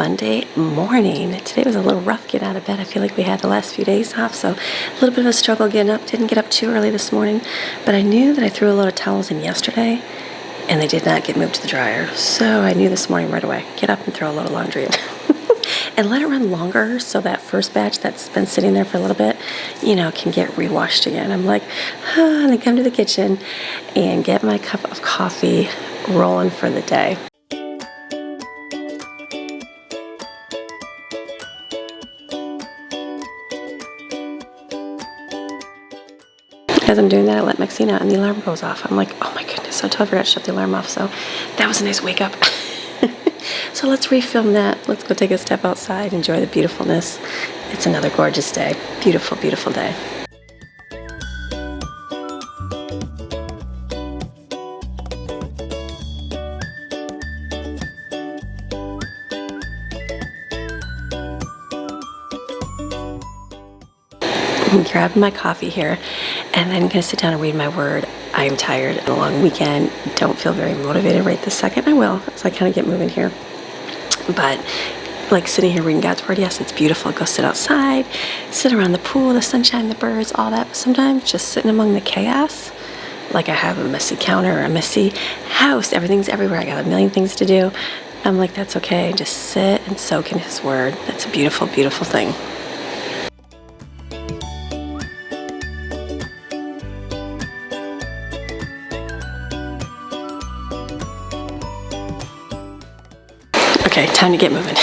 Monday morning. Today was a little rough getting out of bed. I feel like we had the last few days off, so a little bit of a struggle getting up. Didn't get up too early this morning, but I knew that I threw a load of towels in yesterday, and they did not get moved to the dryer. So I knew this morning right away, get up and throw a load of laundry in. And let it run longer so that first batch that's been sitting there for a little bit, can get rewashed again. I'm like, and I come to the kitchen and get my cup of coffee rolling for the day. As I'm doing that, I let Maxine out and the alarm goes off. I'm like, oh my goodness, so I totally forgot to shut the alarm off. So that was a nice wake up. So let's refilm that. Let's go take a step outside, enjoy the beautifulness. It's another gorgeous day. Beautiful, beautiful day. I'm grabbing my coffee here, and then I'm going to sit down and read my word. I'm tired and a long weekend. Don't feel very motivated right this second. I will, as I kind of get moving here. But like sitting here reading God's word, yes, it's beautiful. Go sit outside, sit around the pool, the sunshine, the birds, all that. But sometimes just sitting among the chaos, like I have a messy counter, a messy house, everything's everywhere. I got a million things to do. I'm like, that's okay. Just sit and soak in his word. That's a beautiful, beautiful thing. Okay, time to get moving.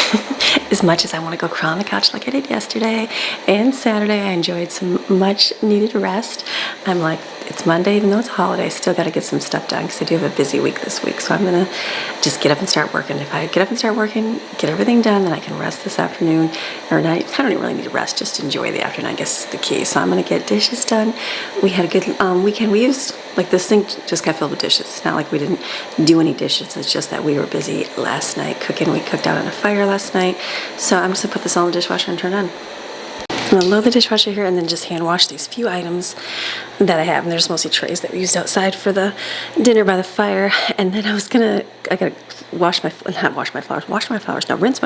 As much as I want to go crawl on the couch like I did yesterday and Saturday, I enjoyed some much needed rest. I'm like, it's Monday, even though it's a holiday, still got to get some stuff done because I do have a busy week this week. So I'm going to just get up and start working. If I get up and start working, get everything done, then I can rest this afternoon or night. I don't even really need to rest, just enjoy the afternoon, I guess is the key. So I'm going to get dishes done. We had a good weekend. We used, like the sink just got filled with dishes. It's not like we didn't do any dishes. It's just that we were busy last night cooking. We cooked out on a fire last night. So I'm just going to put this all in the dishwasher and turn it on. I'm going to load the dishwasher here and then just hand wash these few items that I have. And there's mostly trays that we used outside for the dinner by the fire. And then I got to rinse my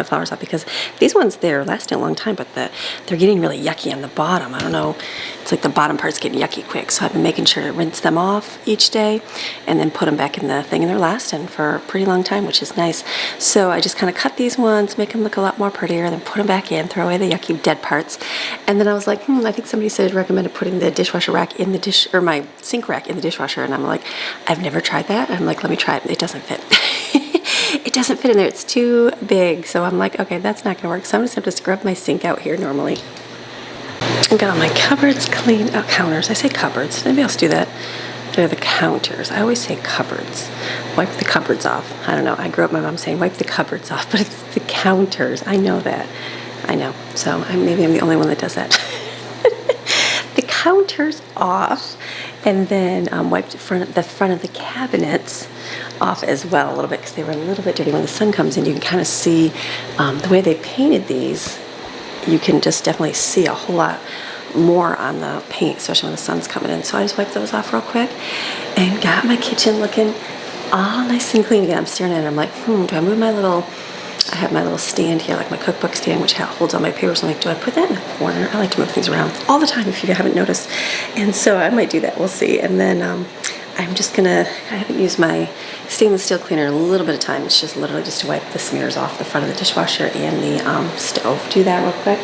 flowers out because these ones, they're lasting a long time, but they're getting really yucky on the bottom. I don't know. It's like the bottom part's getting yucky quick. So I've been making sure to rinse them off each day and then put them back in the thing. And they're lasting for a pretty long time, which is nice. So I just kind of cut these ones, make them look a lot more prettier, then put them back in, throw away the yucky dead parts. And then I was like, I think somebody said recommended putting the dishwasher rack in the or my sink rack in the dishwasher. And I'm like, I've never tried that. I'm like, let me try it. It doesn't fit. It doesn't fit in there. It's too big. So I'm like, okay, that's not going to work. So I'm just going to have to scrub my sink out here normally. I've got all my cupboards cleaned. Oh, counters. I say cupboards. Maybe I'll do that. They're the counters. I always say cupboards. Wipe the cupboards off. I don't know. I grew up my mom saying wipe the cupboards off, but it's the counters. I know that. I know. So maybe I'm the only one that does that. The counters off, and then wipe the front of the cabinets off as well a little bit because they were a little bit dirty. When the sun comes in, you can kind of see the way they painted these. You can just definitely see a whole lot more on the paint, especially when the sun's coming in. So I just wiped those off real quick and got my kitchen looking all nice and clean again. I'm staring at it. I'm like, do I move my little... I have my little stand here, like my cookbook stand, which holds all my papers. I'm like, do I put that in the corner? I like to move things around all the time, if you haven't noticed. And so I might do that. We'll see. And then I'm just going to, I haven't used my stainless steel cleaner in a little bit of time. It's just literally just to wipe the smears off the front of the dishwasher and the stove. Do that real quick.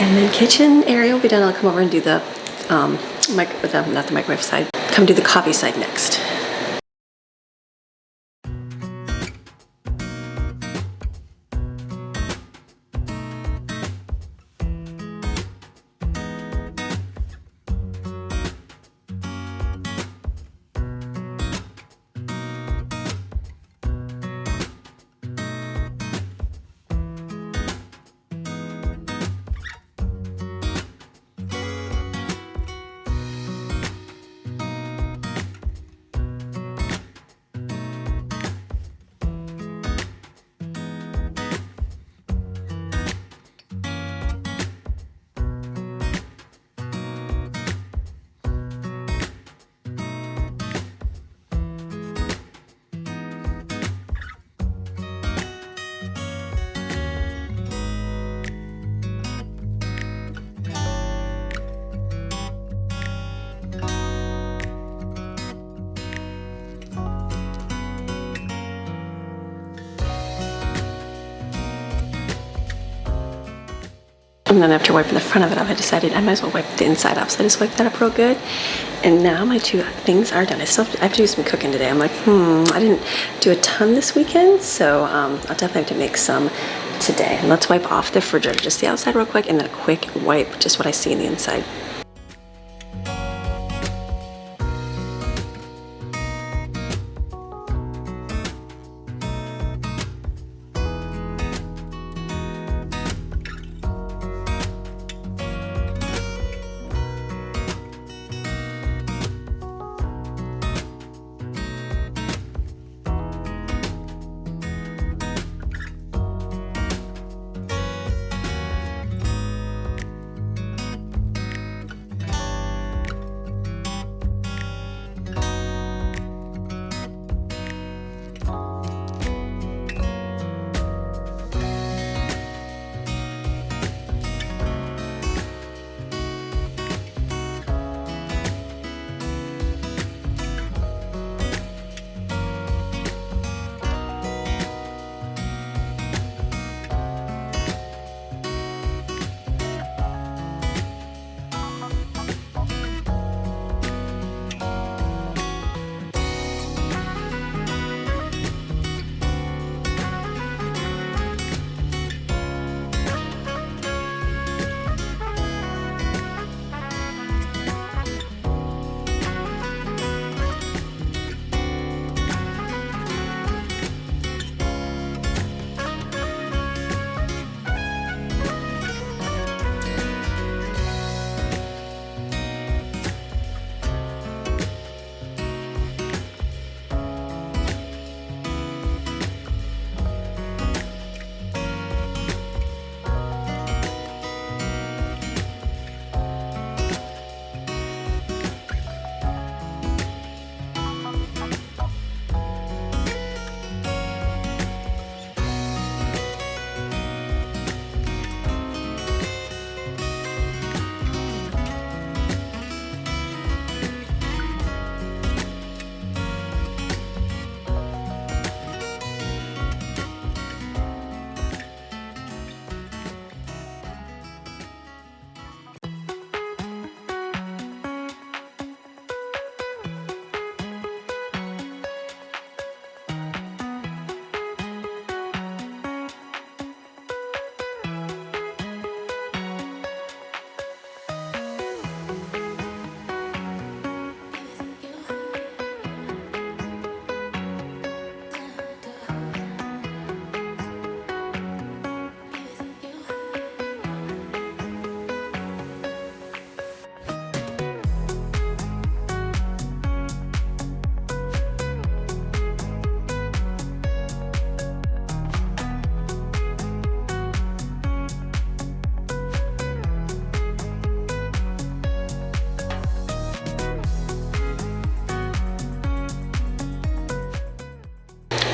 And then kitchen area will be done. I'll come over and do the, not the microwave side, come do the coffee side next. And then after wiping the front of it off, I decided I might as well wipe the inside off. So I just wiped that up real good. And now my 2 things are done. I have to do some cooking today. I'm like, I didn't do a ton this weekend, so I'll definitely have to make some today. And let's wipe off the refrigerator, just the outside real quick, and then a quick wipe, just what I see in the inside.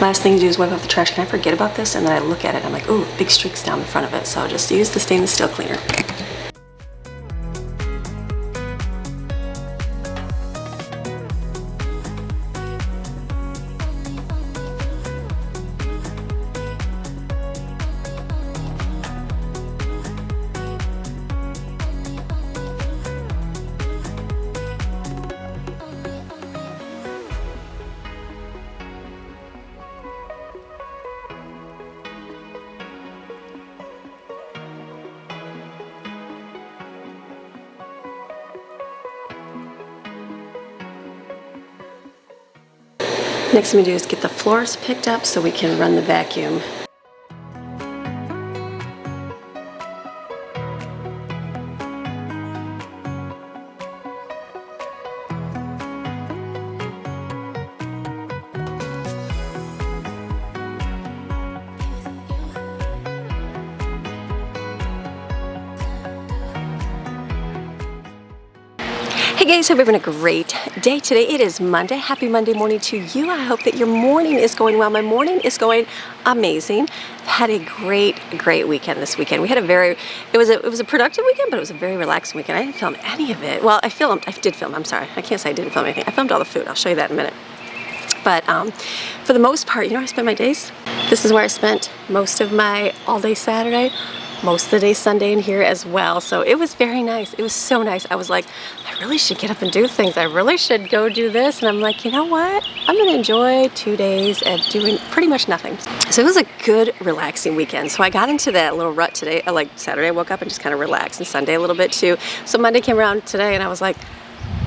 Last thing to do is wipe off the trash. Can I forget about this? And then I look at it, I'm like, ooh, big streaks down the front of it. So I'll just use the stainless steel cleaner. Next thing we do is get the floors picked up so we can run the vacuum. Hey guys, hope you're having a great day today. It is Monday. Happy Monday morning to you. I hope that your morning is going well. My morning is going amazing. Had a great weekend this weekend. We had it was a productive weekend, but it was a very relaxing weekend. I didn't film any of it. Well, I did film, I'm sorry. I can't say I didn't film anything. I filmed all the food. I'll show you that in a minute. But for the most part, you know where I spent my days? This is where I spent most of my all-day Saturday. most of the day Sunday in here as well. So it was very nice. It was so nice. I was like, I really should get up and do things. I really should go do this. And I'm like, you know what? I'm gonna enjoy 2 days at doing pretty much nothing. So it was a good, relaxing weekend. So I got into that little rut today. Like Saturday, I woke up and just kind of relaxed, and Sunday a little bit too. So Monday came around today and I was like,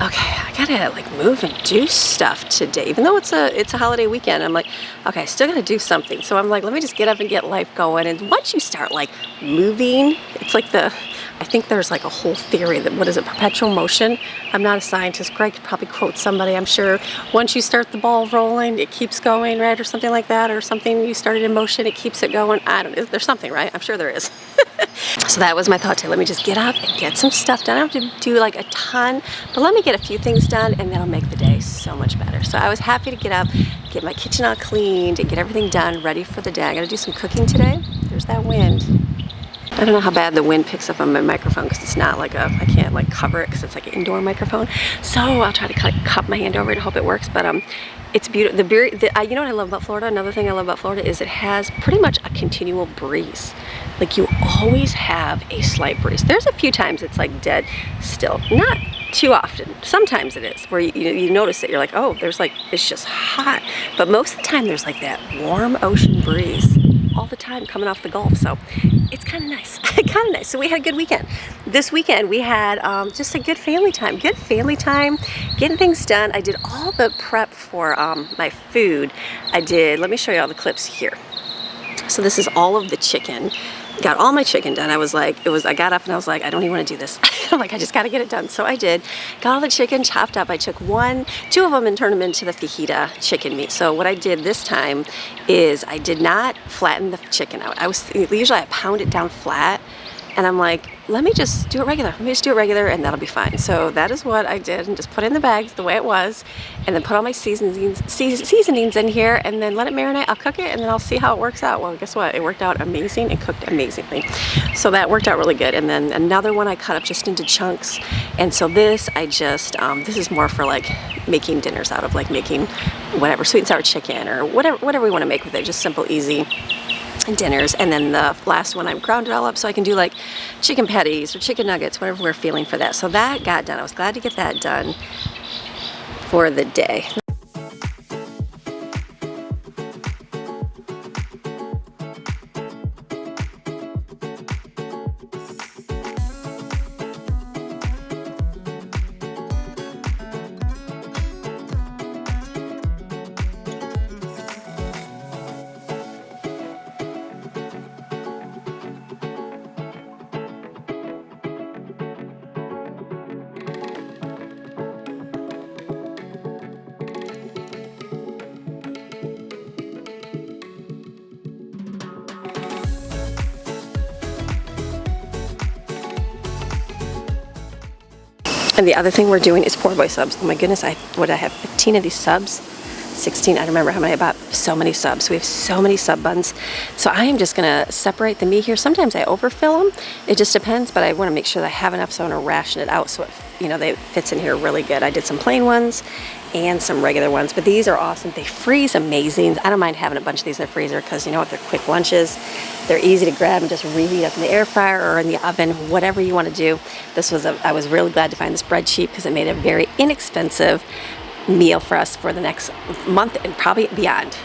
okay, I gotta like move and do stuff today. Even though it's a holiday weekend, I'm like, okay, I still gotta do something. So I'm like, let me just get up and get life going. And once you start like moving, it's like I think there's like a whole theory that, what is it, perpetual motion? I'm not a scientist. Greg could probably quote somebody, I'm sure. Once you start the ball rolling, it keeps going, right? Or something like that, or something you started in motion, it keeps it going. I don't know, there's something, right? I'm sure there is. So that was my thought today. Let me just get up and get some stuff done. I don't have to do like a ton, but let me get a few things done, and that'll make the day so much better. So I was happy to get up, get my kitchen all cleaned, and get everything done, ready for the day. I gotta do some cooking today. There's that wind. I don't know how bad the wind picks up on my microphone, because it's not like I can't like cover it because it's like an indoor microphone. So I'll try to kind of cup my hand over it and hope it works. But it's beautiful. You know what I love about Florida? Another thing I love about Florida is it has pretty much a continual breeze. Like you always have a slight breeze. There's a few times it's like dead still. Not too often. Sometimes it is, where you notice it. You're like, oh, there's like, it's just hot. But most of the time there's like that warm ocean breeze all the time coming off the Gulf. So it's kind of nice. Kind of nice. So we had a good weekend. This weekend we had just a good family time. Good family time, getting things done. I did all the prep for my food. Let me show you all the clips here. So this is all of the chicken. Got all my chicken done. I got up and I was like, I don't even want to do this. I'm like, I just got to get it done. So I did. Got all the chicken chopped up. I took two of them and turned them into the fajita chicken meat. So what I did this time is I did not flatten the chicken out. Usually I pound it down flat, and I'm like, let me just do it regular. Let me just do it regular, and that'll be fine. So that is what I did, and just put it in the bags the way it was, and then put all my seasonings in here, and then let it marinate. I'll cook it, and then I'll see how it works out. Well, guess what? It worked out amazing and cooked amazingly. So that worked out really good. And then another one I cut up just into chunks. And so this, this is more for like making dinners out of, like making whatever, sweet and sour chicken or whatever we want to make with it. Just simple, easy dinners. And then the last one I ground it all up so I can do like chicken patties or chicken nuggets, whatever we're feeling for that. So that got done. I was glad to get that done for the day. And the other thing we're doing is poor boy subs. Oh my goodness, I have 15 of these subs? 16, I don't remember how many I bought. So many subs. We have so many sub buns. So I am just gonna separate the meat here. Sometimes I overfill them. It just depends, but I wanna make sure that I have enough, so I wanna ration it out so it fits in here really good. I did some plain ones and some regular ones, but these are awesome. They freeze amazing. I don't mind having a bunch of these in the freezer because you know what, they're quick lunches. They're easy to grab and just reheat up in the air fryer or in the oven, whatever you want to do. I was really glad to find this bread cheap because it made a very inexpensive meal for us for the next month and probably beyond.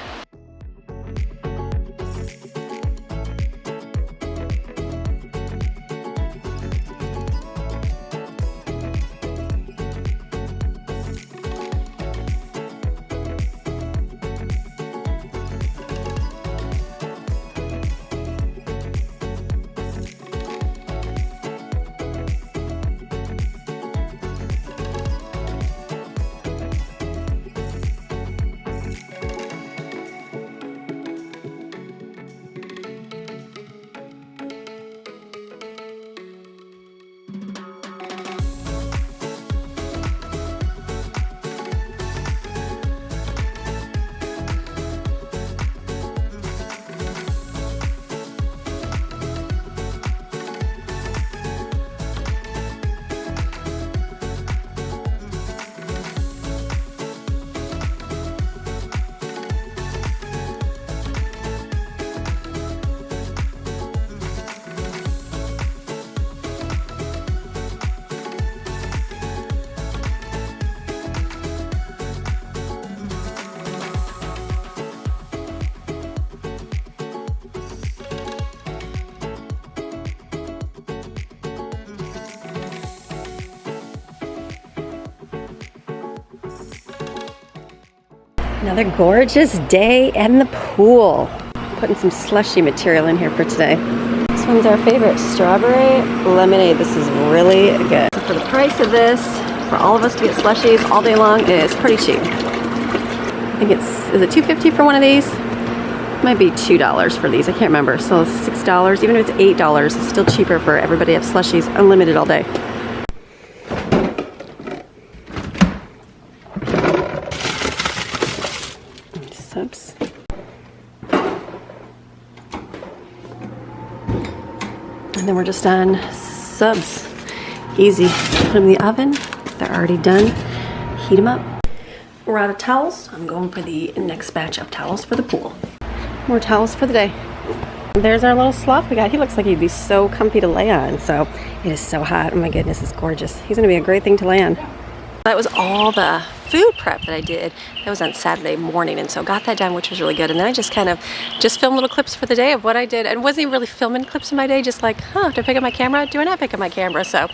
Another gorgeous day in the pool. Putting some slushy material in here for today. This one's our favorite, strawberry lemonade. This is really good. So for the price of this, for all of us to get slushies all day long, it is pretty cheap. I think is it $2.50 for one of these? Might be $2 for these, I can't remember. So $6, even if it's $8, it's still cheaper for everybody to have slushies unlimited all day. Subs. And then we're just on subs. Easy. Put them in the oven. They're already done. Heat them up. We're out of towels. I'm going for the next batch of towels for the pool. More towels for the day. There's our little sloth we got. He looks like he'd be so comfy to lay on. So it is so hot. Oh my goodness, it's gorgeous. He's gonna be a great thing to lay on. That was all the food prep that I did. That was on Saturday morning, and so got that done, which was really good. And then I just kind of filmed little clips for the day of what I did. And wasn't even really filming clips of my day, just like, do I pick up my camera? Do I not pick up my camera? So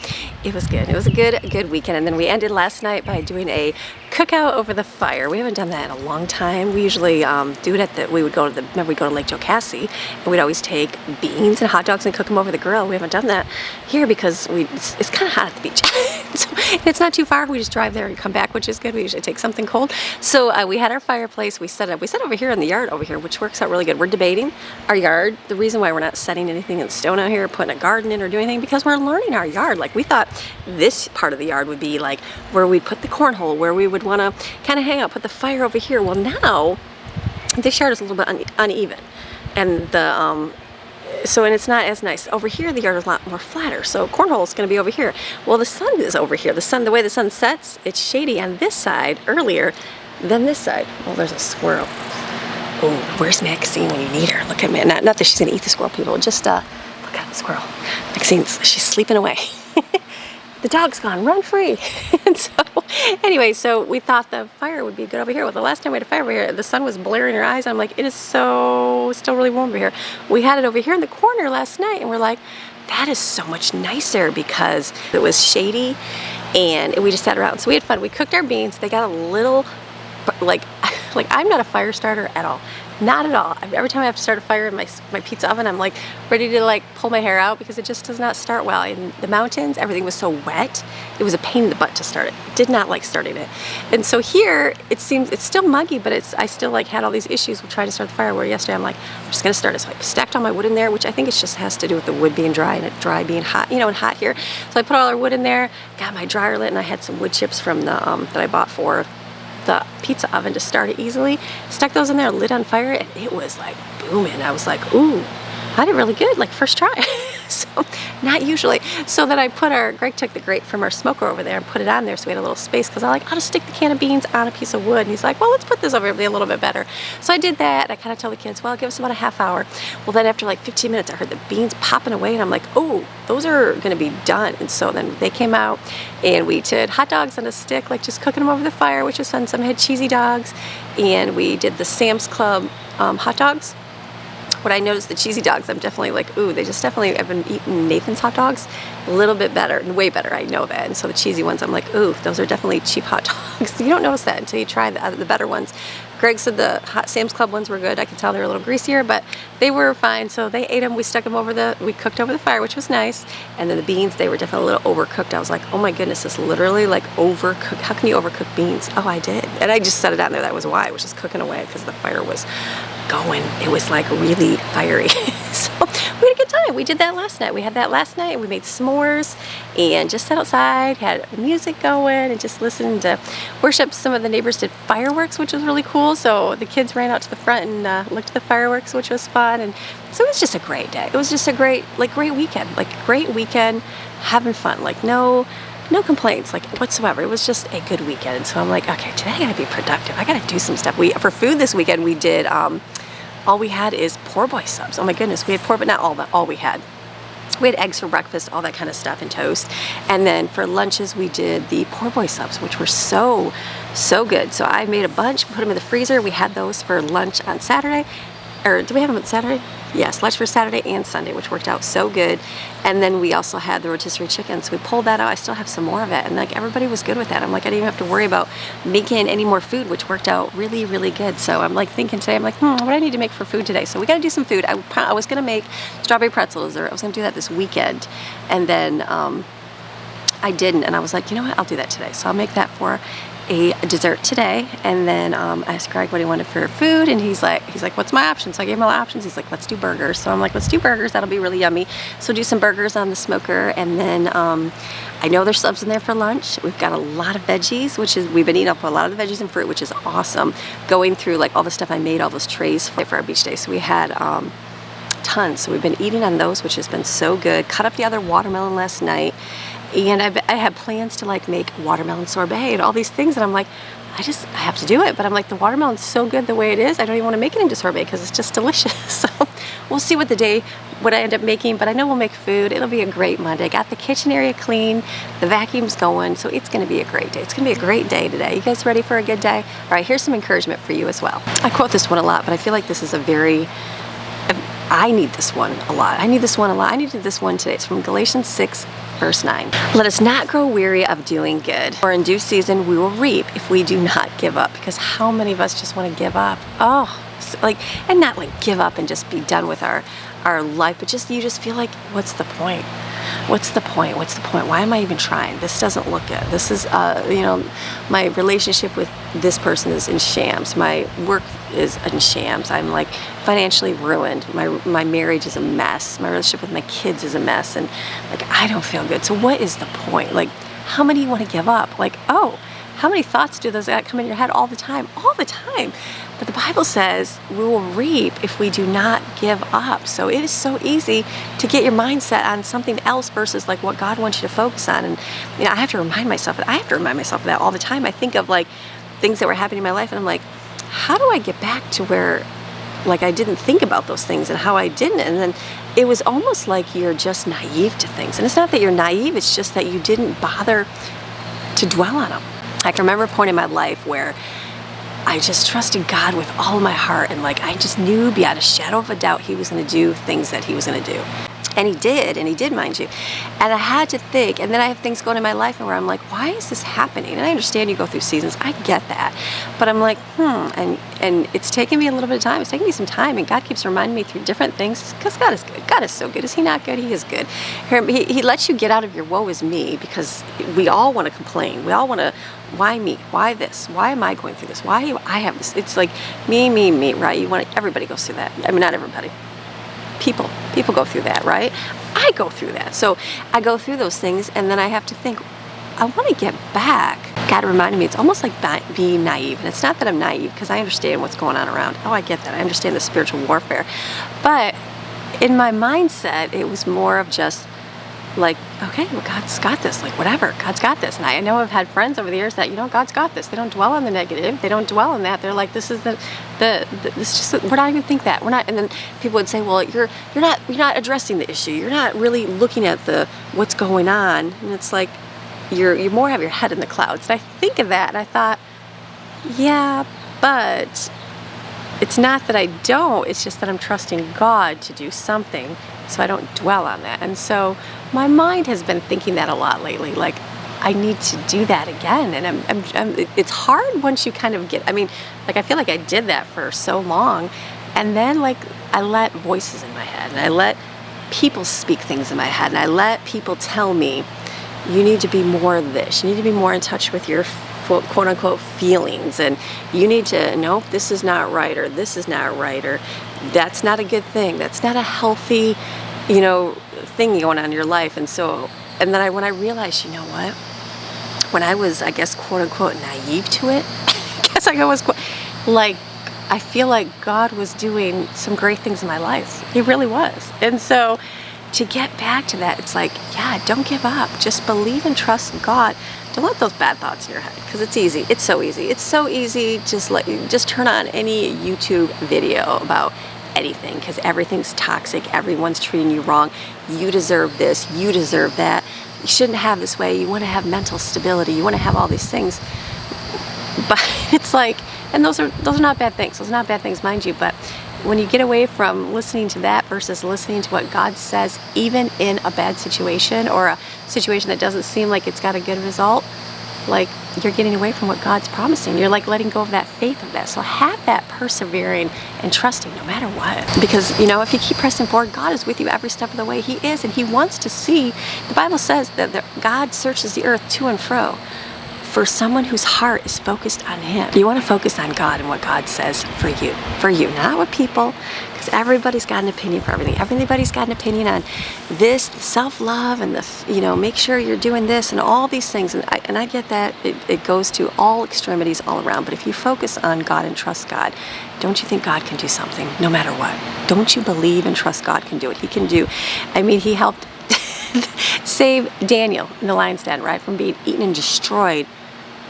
it was good. It was a good weekend. And then we ended last night by doing a cookout over the fire. We haven't done that in a long time. We usually do it we would go to remember we go to Lake Jocassee, and we'd always take beans and hot dogs and cook them over the grill. We haven't done that here because it's kind of hot at the beach. So it's not too far. We just drive there and come back, which is good. We usually take something cold. So we had our fireplace. We set up. We set over here in the yard over here, which works out really good. We're debating our yard. The reason why we're not setting anything in stone out here, putting a garden in or doing anything, because we're learning our yard. Like we thought this part of the yard would be like where we'd put the cornhole, where we would want to kind of hang out, put the fire over here. Well, now this yard is a little bit uneven, and and it's not as nice. Over here, the yard is a lot more flatter, so cornhole is going to be over here. Well, the sun is over here. The way the sun sets, it's shady on this side earlier than this side. Oh, there's a squirrel. Oh, where's Maxine when you need her? Look at me. Not that she's going to eat the squirrel, people. Just look at the squirrel. Maxine, she's sleeping away. The dog's gone, run free. And so anyway, so we thought the fire would be good over here. Well, the last time we had a fire over here, the sun was blaring in our eyes. I'm like, it is still really warm over here. We had it over here in the corner last night, and we're like, that is so much nicer because it was shady, and we just sat around. So we had fun. We cooked our beans. They got a little, like I'm not a fire starter at all. Not at all. Every time I have to start a fire in my pizza oven, I'm like ready to like pull my hair out because it just does not start well. In the mountains, everything was so wet. It was a pain in the butt to start it. Did not like starting it. And so here, it seems it's still muggy, but I still like had all these issues with trying to start the fire. Where yesterday I'm like, I'm just gonna start it. So I stacked all my wood in there, which I think it just has to do with the wood being dry and it dry being hot, and hot here. So I put all our wood in there, got my dryer lit, and I had some wood chips from the that I bought for the pizza oven to start it easily. Stuck those in there, lit on fire, and it was like booming. I was like, ooh, I did really good, like first try. So not usually. So then Greg took the grate from our smoker over there and put it on there so we had a little space, because I'll just stick the can of beans on a piece of wood. And he's like, well, let's put this over here to be a little bit better. So I did that. I kind of told the kids, well, give us about a half hour. Well, then after like 15 minutes, I heard the beans popping away, and I'm like, oh, those are going to be done. And so then they came out, and we did hot dogs on a stick, like just cooking them over the fire, which was fun. Some had cheesy dogs, and we did the Sam's Club hot dogs. What I noticed, the cheesy dogs, I'm definitely like, ooh, I've been eating Nathan's hot dogs a little bit better, and way better, I know that. And so the cheesy ones, I'm like, ooh, those are definitely cheap hot dogs. You don't notice that until you try the better ones. Greg said the Sam's Club ones were good. I could tell they were a little greasier, but they were fine. So they ate them. We stuck them we cooked over the fire, which was nice. And then the beans, they were definitely a little overcooked. I was like, oh my goodness, this literally like overcooked. How can you overcook beans? Oh, I did. And I just set it on there. That was why. It was just cooking away because the fire was going. It was like really fiery. So we had a good time. We did that last night. We had that last night. We made s'mores and just sat outside, had music going, and just listened to worship. Some of the neighbors did fireworks, which was really cool. So the kids ran out to the front and looked at the fireworks, which was fun. And so it was just a great day. It was just a great weekend, having fun, like no complaints, like whatsoever. It was just a good weekend. And so I'm like, okay, today I gotta be productive. I gotta do some stuff. For food this weekend, we did, all we had is poor boy subs. Oh my goodness, we had but not all, but all we had. We had eggs for breakfast, all that kind of stuff, and toast. And then for lunches, we did the poor boy subs, which were so good. So I made a bunch, put them in the freezer. We had those for lunch on Saturday. Or did we have them on Saturday? Yes, lunch for Saturday and Sunday, which worked out so good. And then we also had the rotisserie chicken, so we pulled that out. I still have some more of it, and like everybody was good with that. I'm like, I didn't even have to worry about making any more food, which worked out really, really good. So I'm like thinking today, I'm like, what do I need to make for food today? So we got to do some food. I was gonna make strawberry pretzels, or I was gonna do that this weekend, and then I didn't, and I was like, you know what? I'll do that today. So I'll make that for a dessert today. And then I asked Greg what he wanted for food, and he's like, what's my options? So I gave him all the options. He's like, let's do burgers. So I'm like, let's do burgers. That'll be really yummy. So do some burgers on the smoker, and then I know there's subs in there for lunch. We've got a lot of veggies, which is, we've been eating up a lot of the veggies and fruit, which is awesome. Going through like all the stuff I made, all those trays for our beach day. So we had tons. So we've been eating on those, which has been so good. Cut up the other watermelon last night. And I had plans to like make watermelon sorbet and all these things, and I'm like, I have to do it. But I'm like, the watermelon's so good the way it is, I don't even want to make it into sorbet because it's just delicious. So we'll see what I end up making, but I know we'll make food. It'll be a great Monday. Got the kitchen area clean, the vacuum's going, so it's gonna be a great day. It's gonna be a great day today. You guys ready for a good day? All right, here's some encouragement for you as well. I quote this one a lot, but I feel like this is I need this one a lot. I need this one a lot. I needed this one today. It's from Galatians 6, verse 9. Let us not grow weary of doing good, for in due season we will reap if we do not give up. Because how many of us just want to give up? And not like give up and just be done with our life, but you just feel like, what's the point? What's the point? What's the point? Why am I even trying? This doesn't look good. This is, my relationship with this person is in shams. My work is in shams. I'm like financially ruined. My marriage is a mess. My relationship with my kids is a mess. And like, I don't feel good. So what is the point? Like, how many you want to give up? Like, how many thoughts do those that come in your head all the time? All the time. But the Bible says we will reap if we do not give up. So it is so easy to get your mindset on something else versus like what God wants you to focus on. And I have to remind myself of that all the time. I think of like things that were happening in my life, and I'm like, how do I get back to where like I didn't think about those things and how I didn't? And then it was almost like you're just naive to things. And it's not that you're naive, it's just that you didn't bother to dwell on them. I can remember a point in my life where I just trusted God with all of my heart, and like I just knew beyond a shadow of a doubt He was going to do things that He was going to do. And He did, mind you. And I had to think, and then I have things going in my life where I'm like, why is this happening? And I understand you go through seasons, I get that. But I'm like, and it's taken me a little bit of time. It's taken me some time, and God keeps reminding me through different things, because God is good. God is so good. Is He not good? He is good. He lets you get out of your woe is me, because we all want to complain. We all want to, why me? Why this? Why am I going through this? Why do I have this? It's like me, right? Everybody goes through that. I mean, not everybody. People go through that, right? I go through that. So I go through those things, and then I have to think, I want to get back. God reminded me, it's almost like being naive. And it's not that I'm naive, because I understand what's going on around. I get that. I understand the spiritual warfare. But in my mindset, it was more of just like, okay, well, God's got this, like whatever, God's got this. And I know I've had friends over the years that, God's got this. They don't dwell on the negative. They don't dwell on that. They're like, this is this just, we're not even think that. We're not. And then people would say, well, you're not addressing the issue. You're not really looking at what's going on. And it's like, you more have your head in the clouds. And I think of that, and I thought, yeah, but it's not that I don't, it's just that I'm trusting God to do something, so I don't dwell on that. And so my mind has been thinking that a lot lately, like I need to do that again. And it's hard once you kind of get, I feel like I did that for so long, and then like I let voices in my head, and I let people speak things in my head, and I let people tell me, you need to be more this, you need to be more in touch with your quote unquote feelings, and you need to, nope, this is not right, or this is not right, or that's not a good thing, that's not a healthy thing going on in your life. And then when I realized, you know what, when I was, I guess, quote unquote naive to it, I feel like God was doing some great things in my life. He really was. And so to get back to that, it's like, yeah, don't give up. Just believe and trust God. Don't let those bad thoughts in your head, because it's easy. It's so easy. It's so easy. Just turn on any YouTube video about anything, because everything's toxic. Everyone's treating you wrong. You deserve this. You deserve that. You shouldn't have this way. You want to have mental stability. You want to have all these things. But it's like, and those are not bad things. Those are not bad things, mind you. But when you get away from listening to that versus listening to what God says, even in a bad situation or a situation that doesn't seem like it's got a good result, like you're getting away from what God's promising. You're like letting go of that faith of that. So have that persevering and trusting no matter what. Because, you know, if you keep pressing forward, God is with you every step of the way. He is, and He wants to see. The Bible says that God searches the earth to and fro for someone whose heart is focused on Him. You want to focus on God and what God says for you, not with people, because everybody's got an opinion for everything. Everybody's got an opinion on this, the self-love, and the, you know, make sure you're doing this and all these things. And I get that it goes to all extremities all around. But if you focus on God and trust God, don't you think God can do something no matter what? Don't you believe and trust God can do it? He can do. I mean, He helped save Daniel in the lion's den, right, from being eaten and destroyed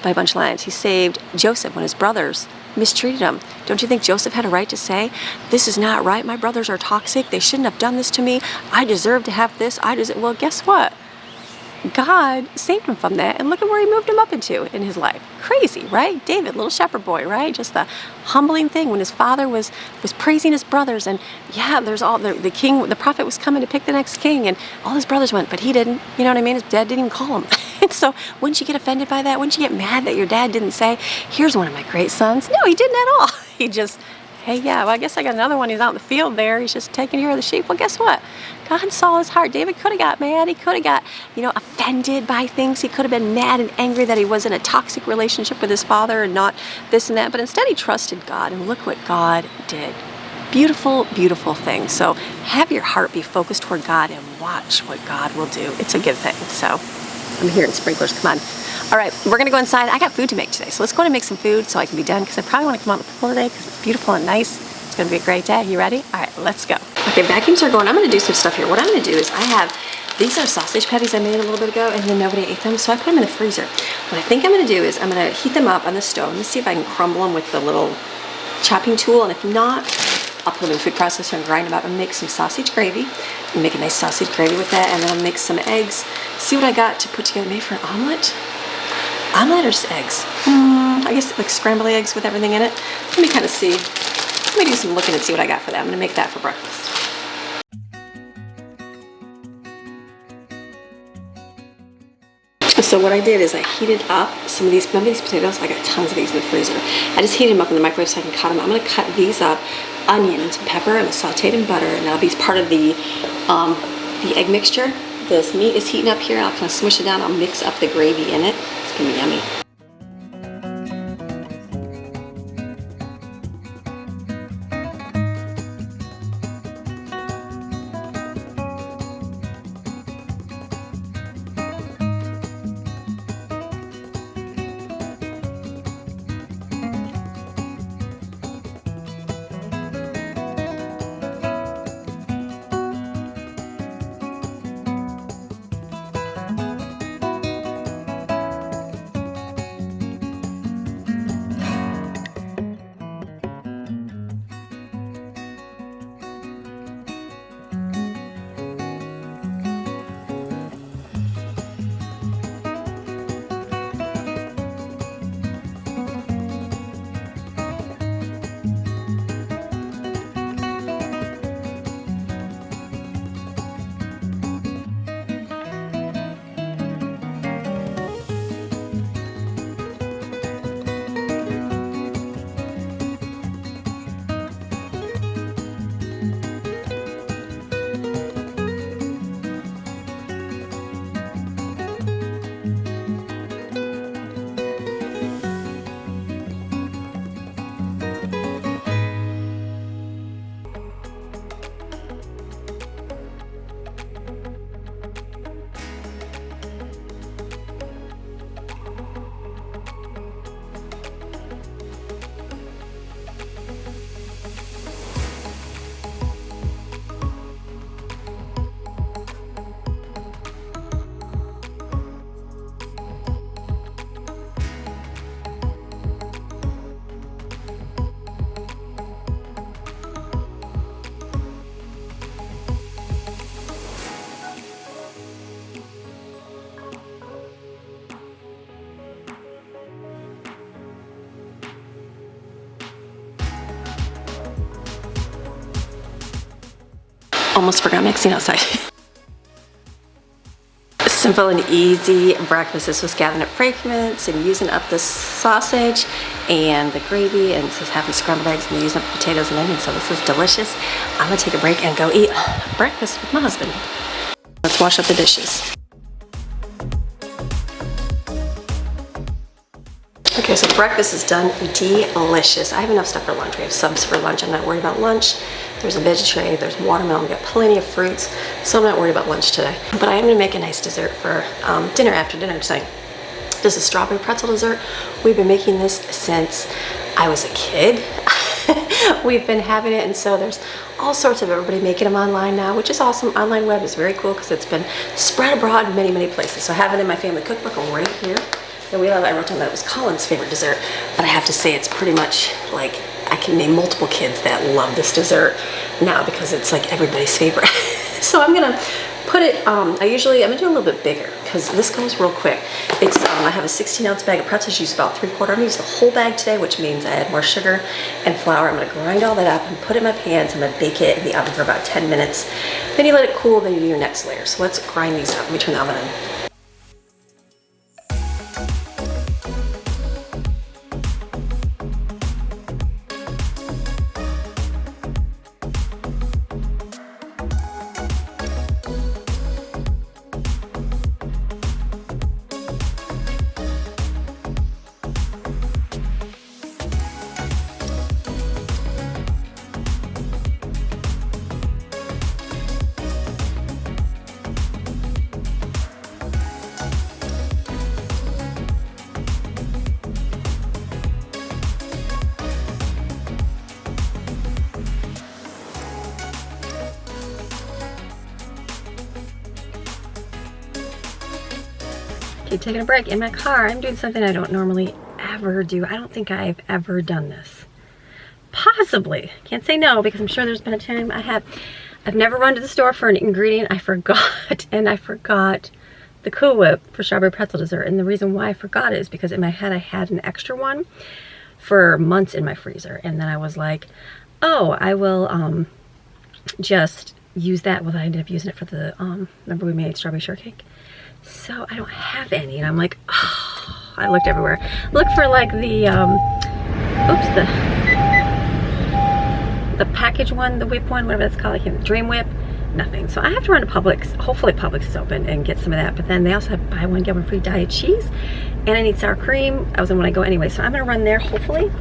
by a bunch of lions. He saved Joseph when his brothers mistreated him. Don't you think Joseph had a right to say, this is not right, my brothers are toxic, they shouldn't have done this to me, I deserve to have this, well, guess what? God saved him from that, and look at where He moved him up into in his life. Crazy, right? David, little shepherd boy, right? Just the humbling thing when his father was praising his brothers, and yeah, there's all the king, the prophet was coming to pick the next king, and all his brothers went, but he didn't. You know what I mean? His dad didn't even call him. And so, wouldn't you get offended by that? Wouldn't you get mad that your dad didn't say, "Here's one of my great sons"? No, he didn't at all. He just, hey, yeah, well, I guess I got another one. He's out in the field there. He's just taking care of the sheep. Well, guess what? God saw his heart. David could have got mad. He could have got, you know, offended by things. He could have been mad and angry that he was in a toxic relationship with his father and not this and that. But instead he trusted God, and look what God did. Beautiful, beautiful thing. So have your heart be focused toward God and watch what God will do. It's a good thing. So I'm hearing sprinklers. Come on. All right, we're going to go inside. I got food to make today. So let's go and make some food so I can be done, because I probably want to come out in the pool today because it's beautiful and nice. It's going to be a great day. You ready? All right, let's go. Okay, vacuums are going. I'm going to do some stuff here. What I'm going to do is these are sausage patties I made a little bit ago, and then nobody ate them, so I put them in the freezer. What I think I'm going to do is I'm going to heat them up on the stove. Let me see if I can crumble them with the little chopping tool, and if not, I'll put them in the food processor and grind them up and make some sausage gravy. And make a nice sausage gravy with that, and then I'll make some eggs. See what I got to put together, maybe for an omelet? Omelet or just eggs? I guess like scrambled eggs with everything in it. Let me kind of see. Let me do some looking and see what I got for that. I'm going to make that for breakfast. So what I did is I heated up some of these, remember these potatoes? I got tons of these in the freezer. I just heated them up in the microwave so I can cut them. I'm going to cut these up, onion and some pepper, and sauteed in butter, and that'll be part of the egg mixture. This meat is heating up here. I'll kind of smush it down. I'll mix up the gravy in it. It's going to be yummy. Almost forgot mixing outside. Simple and easy breakfast. This was scalloped fragments and using up the sausage and the gravy, and this is having scrambled eggs and using up potatoes and onions. So this is delicious. I'm gonna take a break and go eat breakfast with my husband. Let's wash up the dishes. Okay, so breakfast is done. Delicious. I have enough stuff for lunch. We have subs for lunch. I'm not worried about lunch. There's a veggie tray, there's watermelon, we've got plenty of fruits, so I'm not worried about lunch today. But I am gonna make a nice dessert for dinner after dinner tonight. This is strawberry pretzel dessert. We've been making this since I was a kid. We've been having it, and so there's all sorts of everybody making them online now, which is awesome. Online web is very cool because it's been spread abroad in many, many places. So I have it in my family cookbook right here. And we love it. I wrote down that it was Colin's favorite dessert, but I have to say it's pretty much like I can name multiple kids that love this dessert now because it's like everybody's favorite. So I'm gonna put it, I'm gonna do a little bit bigger because this goes real quick. It's, I have a 16-ounce bag of pretzels, use about 3/4. I'm gonna use the whole bag today, which means I add more sugar and flour. I'm gonna grind all that up and put it in my pans. I'm gonna bake it in the oven for about 10 minutes. Then you let it cool, then you do your next layer. So let's grind these up. Let me turn the oven on. Okay, taking a break in my car. I'm doing something I don't normally ever do. I don't think I've ever done this. Possibly. Can't say no because I'm sure there's been a time I've never run to the store for an ingredient I forgot, and I forgot the Cool Whip for strawberry pretzel dessert. And the reason why I forgot it is because in my head I had an extra one for months in my freezer, and then I was like, oh, I will just use that. Well, I ended up using it for the remember we made strawberry shortcake? So I don't have any, and I'm like, oh, I looked everywhere. Look for like the the package one, the whip one, whatever that's called, like Dream Whip. Nothing. So I have to run to Publix. Hopefully Publix is open and get some of that. But then they also have buy one get one free diet cheese, and I need sour cream. I was in when I go anyway, so I'm gonna run there. Hopefully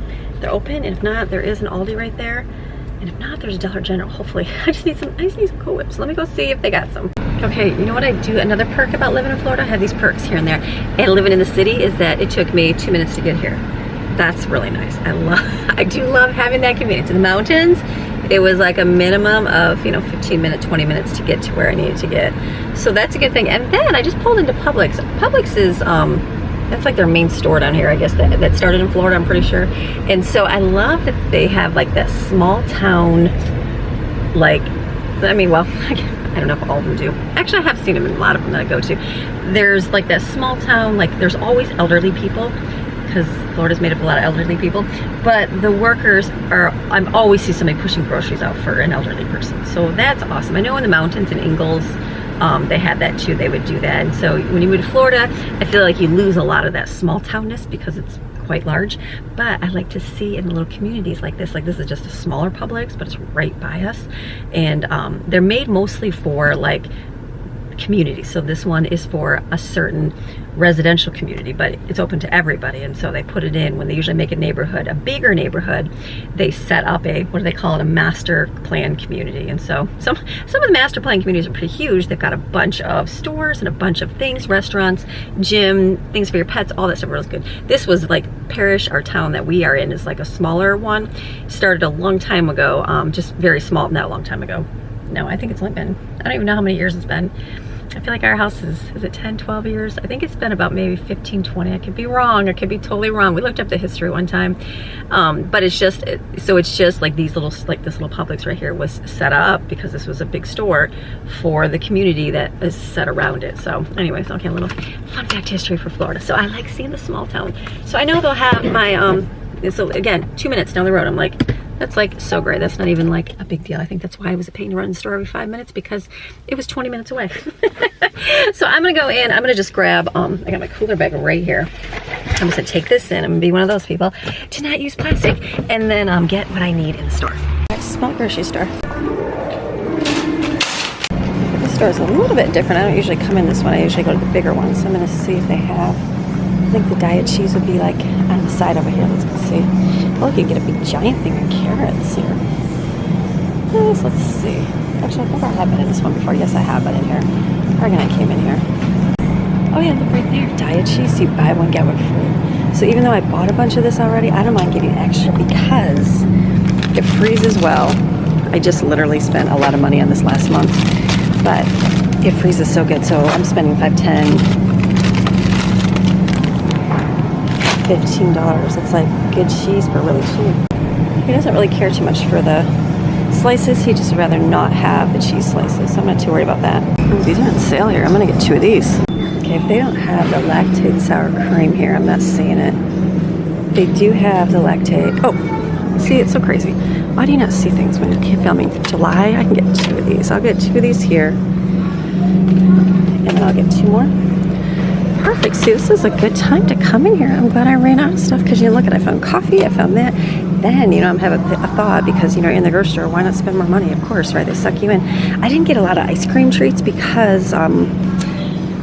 they're open, and if not, there is an Aldi right there. And if not, there's a Dollar General. Hopefully, I just need some Cool Whips. Let me go see if they got some. Okay, you know what I do? Another perk about living in Florida, I have these perks here and there. And living in the city is that it took me 2 minutes to get here. That's really nice. I do love having that convenience. In the mountains, it was like a minimum of, 15 minutes, 20 minutes to get to where I needed to get. So that's a good thing. And then I just pulled into Publix. Publix is, that's like their main store down here, I guess, that started in Florida, I'm pretty sure. And so I love that they have like that small town, like, well, I don't know if all of them do. Actually, I have seen them in a lot of them that I go to. There's like that small town, like there's always elderly people because Florida's made up of a lot of elderly people. But the workers I always see somebody pushing groceries out for an elderly person. So that's awesome. I know in the mountains in Ingalls, they had that too. They would do that. And so when you move to Florida, I feel like you lose a lot of that small townness because it's quite large. But I like to see in little communities like this is just a smaller Publix, but it's right by us. And they're made mostly for like communities. So this one is for a certain residential community, but it's open to everybody. And so they put it in when they usually make a neighborhood, a bigger neighborhood, they set up a, what do they call it, a master plan community. And so some of the master plan communities are pretty huge. They've got a bunch of stores and a bunch of things, restaurants, gym, things for your pets, all that stuff really good. This was like Parrish, our town that we are in, is like a smaller one. Started a long time ago, just very small, not a long time ago. No, I think it's only been, I don't even know how many years it's been. I feel like our house is it 10, 12 years? I think it's been about maybe 15, 20. I could be wrong. I could be totally wrong. We looked up the history one time. But it's just, so it's just like these little, like this little Publix right here was set up because this was a big store for the community that is set around it. So anyways, okay, a little fun fact history for Florida. So I like seeing the small town. So I know they'll have my, so again, 2 minutes down the road, I'm like, That's like so great. That's not even like a big deal. I think that's why I was a pain to run in the store every 5 minutes, because it was 20 minutes away. So I'm gonna go in, I'm gonna just grab, I got my cooler bag right here. I'm just gonna take this in. I'm gonna be one of those people to not use plastic, and then get what I need in the store. Small grocery store. This store is a little bit different. I don't usually come in this one. I usually go to the bigger one. So I'm gonna see if they have, I think the diet cheese would be like on the side over here. Let's go see. Oh, you can get a big giant thing of carrots here. Yes, let's see. Actually, I think I have been in this one before. Yes, I have been in here. Probably when I came in here. Oh yeah, look right there. Diet cheese, you buy one, get one free. So even though I bought a bunch of this already, I don't mind getting extra because it freezes well. I just literally spent a lot of money on this last month, but it freezes so good. So I'm spending $5, $10, $15. It's like good cheese for really cheap. He doesn't really care too much for the slices. He just would rather not have the cheese slices. So I'm not too worried about that. Ooh, these are on sale here. I'm gonna get 2 of these. Okay, they don't have the lactate sour cream here. I'm not seeing it. They do have the lactate. Oh, see, it's so crazy. Why do you not see things when you're filming? July, I can get 2 of these. I'll get 2 of these here. And then I'll get 2 more. Perfect. See, this is a good time to come in here. I'm glad I ran out of stuff because, you know, look at, I found coffee, I found that. Then, you know, I'm having a thought because, you know, in the grocery store, why not spend more money? Of course, right? They suck you in. I didn't get a lot of ice cream treats because,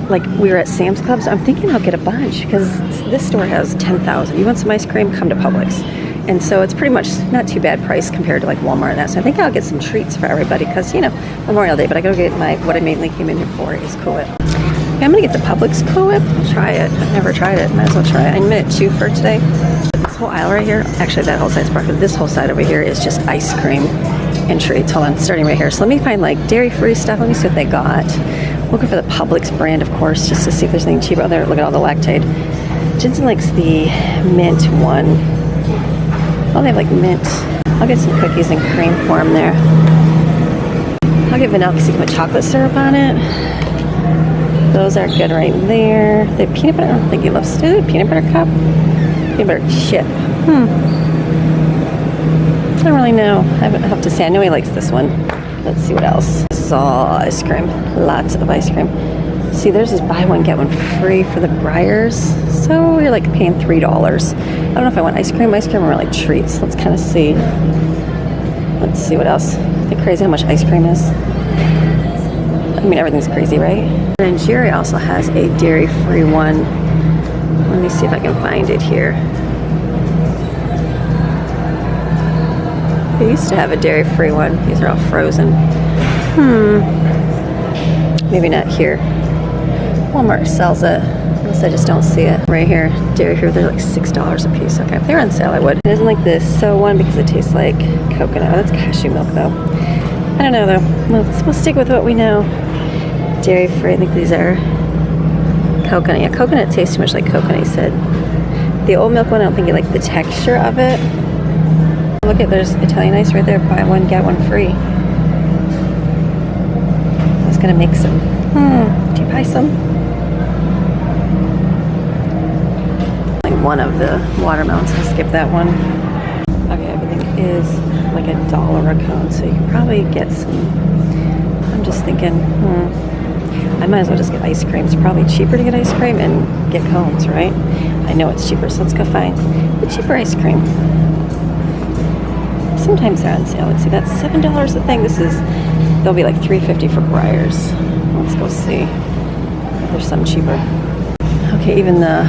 like, we were at Sam's Club, so I'm thinking I'll get a bunch because this store has 10,000. You want some ice cream? Come to Publix. And so it's pretty much not too bad price compared to like Walmart and that. So I think I'll get some treats for everybody because, you know, Memorial Day, but I gotta get what I mainly came in here for is Cool Whip. Okay, I'm gonna get the Publix Cool Whip. I'll try it. I've never tried it. Might as well try it. I'm at 2 for today. This whole aisle right here, actually that whole side's broken. This whole side over here is just ice cream and treats. Hold on, starting right here. So let me find like dairy-free stuff. Let me see what they got. Looking for the Publix brand, of course, just to see if there's anything cheaper. Oh, there, look at all the lactate. Jensen likes the mint one. Oh, they have like mint. I'll get some cookies and cream for him there. I'll get vanilla because you can put chocolate syrup on it. Those are good right there. They have peanut butter. I don't think he loves it. Peanut butter cup? Peanut butter chip. I don't really know. I have to say. I know he likes this one. Let's see what else. This is all ice cream. Lots of ice cream. See, there's this buy one, get one free for the Briars. So you're like paying $3. I don't know if I want ice cream or like treats. Let's kind of see. Let's see what else. Isn't it crazy how much ice cream is? I mean, everything's crazy, right? And Jerry also has a dairy-free one. Let me see if I can find it here. They used to have a dairy-free one. These are all frozen. Maybe not here. Walmart sells it. Unless I just don't see it. Right here, dairy-free, they're like $6 a piece. Okay, if they were on sale, I would. It isn't like this. So one, because it tastes like coconut. Oh, that's cashew milk, though. I don't know, though. We'll stick with what we know. Dairy-free, I think these are coconut. Yeah, coconut tastes too much like coconut, he said. The oat milk one, I don't think you like the texture of it. Look at, there's Italian ice right there. Buy one, get one free. I was gonna make some. Do you buy some? Like one of the watermelons. I'll skip that one. Okay, everything is like $1 a cone, so you can probably get some. I'm just thinking, I might as well just get ice cream. It's probably cheaper to get ice cream and get cones, right? I know it's cheaper, so let's go find the cheaper ice cream. Sometimes they're on sale. Let's see, that's $7 a thing. They'll be like $3.50 for Briars. Let's go see if there's some cheaper. Okay, even the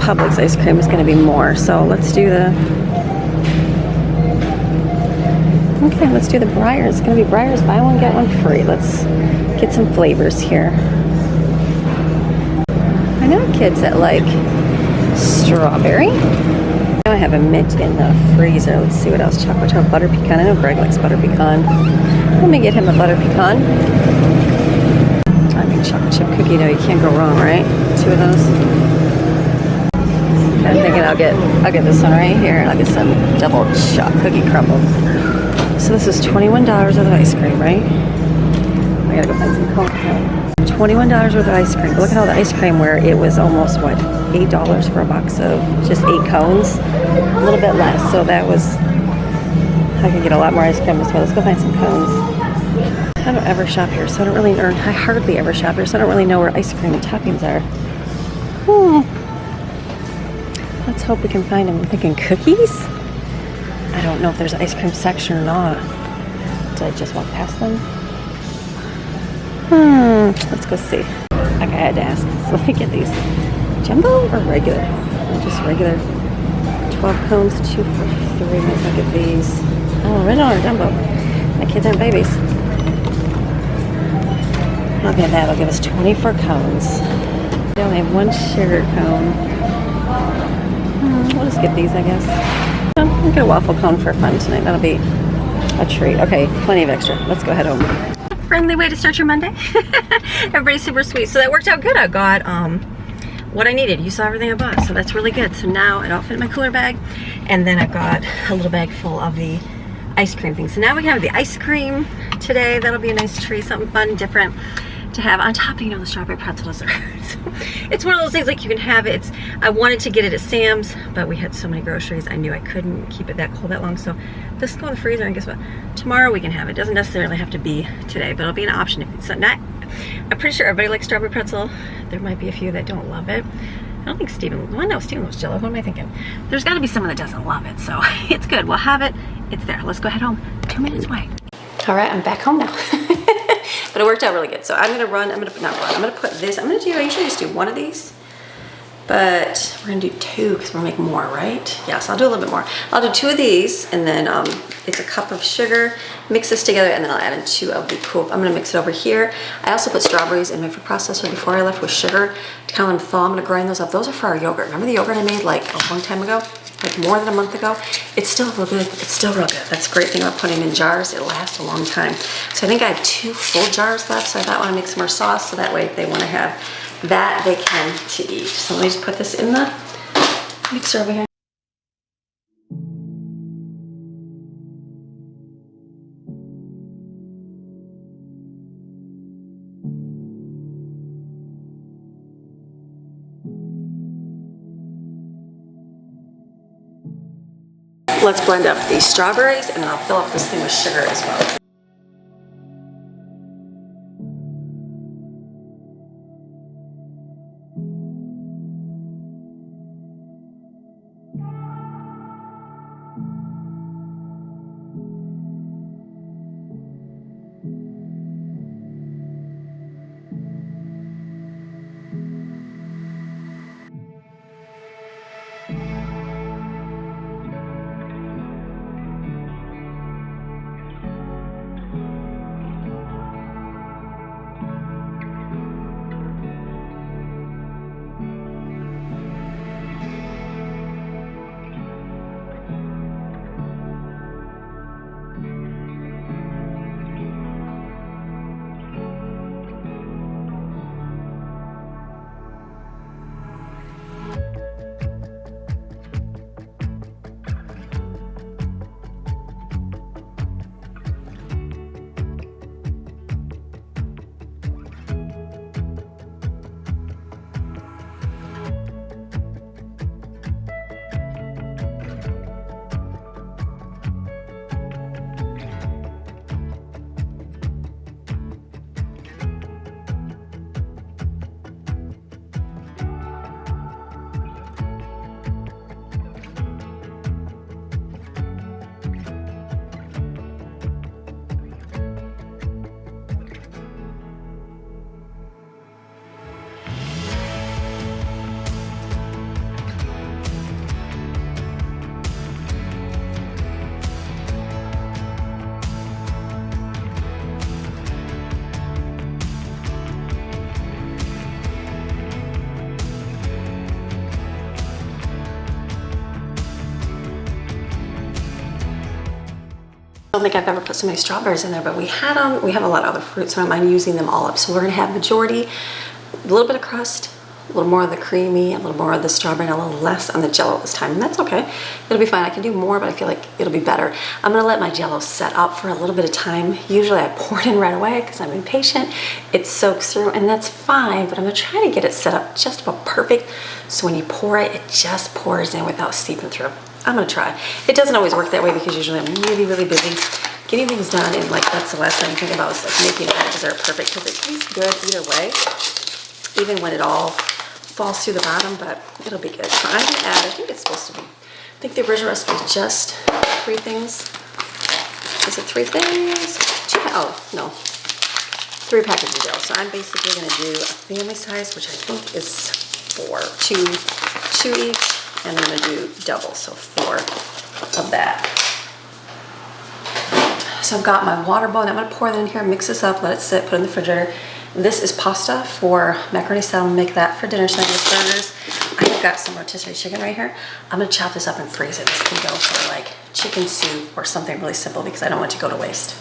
Publix ice cream is going to be more. So let's do the Briars. It's going to be Briars, buy one, get one free. Let's get some flavors here. I know kids that like strawberry. I have a mint in the freezer. Let's see what else. Chocolate chip, butter pecan. I know Greg likes butter pecan. Let me get him a butter pecan. I mean, chocolate chip cookie dough. You can't go wrong, right? 2 of those. I'm thinking I'll get this one right here. I'll get some double shot cookie crumble. So this is $21 worth of ice cream, right? I gotta go find some cones. $21 worth of ice cream. But look at all the ice cream where it was almost, what, $8 for a box of just 8 cones? A little bit less. So that was I could get a lot more ice cream this way. Let's go find some cones. I don't ever shop here, so I don't really, or I hardly ever shop here, so I don't really know where ice cream and toppings are. Let's hope we can find them. I'm thinking cookies? I don't know if there's an ice cream section or not. Did I just walk past them? Let's go see. Okay, I had to ask. So let me get these. Jumbo or regular? Or just regular. 12 cones, 2 for 3. Let's look at these. Oh, red or jumbo. My kids aren't babies. Look at that. They'll give us 24 cones. They only have 1 sugar cone. We'll just get these, I guess. I'll get a waffle cone for fun tonight. That'll be a treat. Okay, plenty of extra. Let's go head home. Friendly way to start your Monday. Everybody's super sweet. So that worked out good. I got what I needed. You saw everything I bought, so that's really good. So now it all fit in my cooler bag, and then I've got a little bag full of the ice cream things. So now we can have the ice cream today. That'll be a nice treat, something fun, different to have on top of, you know, the strawberry pretzel dessert. So it's one of those things like you can have it. I wanted to get it at Sam's, but we had so many groceries. I knew I couldn't keep it that cold that long, so just go in the freezer, and guess what? Tomorrow we can have it. It doesn't necessarily have to be today, but it'll be an option. If it's not, I'm pretty sure everybody likes strawberry pretzel. There might be a few that don't love it. I don't think Steven, well, no, Steven loves Jello. What am I thinking? There's got to be someone that doesn't love it, so it's good. We'll have it. It's there. Let's go head home. 2 minutes away. All right, I'm back home now. But it worked out really good. So I'm gonna run, I'm gonna put this, I usually just do 1 of these, but we're gonna do 2 because we're gonna make more, right? Yeah, so I'll do a little bit more. I'll do 2 of these, and then it's a cup of sugar, mix this together, and then I'll add in 2 of the cool. I'm gonna mix it over here. I also put strawberries in my food processor before I left with sugar to kind of let them thaw. I'm gonna grind those up. Those are for our yogurt. Remember the yogurt I made like a long time ago? Like more than a month ago? It's still real good. It's still real good. That's the great thing about putting them in jars. It lasts a long time. So I think I have 2 full jars left, so I thought I want to make some more sauce, so that way if they want to have that, they can to eat. So let me just put this in the mixer over here. Let's blend up these strawberries, and then I'll fill up this thing with sugar as well. I don't think I've ever put so many strawberries in there, but we had them. We have a lot of other fruits, so I don't mind using them all up. So we're gonna have majority, a little bit of crust, a little more of the creamy, a little more of the strawberry, and a little less on the Jello this time, and that's okay. It'll be fine. I can do more, but I feel like it'll be better. I'm gonna let my Jello set up for a little bit of time. Usually I pour it in right away because I'm impatient. It soaks through, and that's fine, but I'm gonna try to get it set up just about perfect, so when you pour it, it just pours in without seeping through. I'm gonna try. It doesn't always work that way because usually I'm really, really busy getting things done, and like that's the last thing I think about is like making that dessert perfect, because it tastes good either way, even when it all falls through the bottom, but it'll be good. So I'm gonna add, I think it's supposed to be, I think the original recipe is just 3 things. Is it 3 things? 2, oh, no. 3 packages of dough. So I'm basically gonna do a family size, which I think is 4, 2 each, and I'm gonna do double, so 4 of that. So I've got my water bowl, and I'm gonna pour that in here, mix this up, let it sit, put it in the refrigerator. This is pasta for macaroni salad. I'm gonna make that for dinner tonight with burgers. I've got some rotisserie chicken right here. I'm gonna chop this up and freeze it. This can go for like chicken soup or something really simple because I don't want it to go to waste.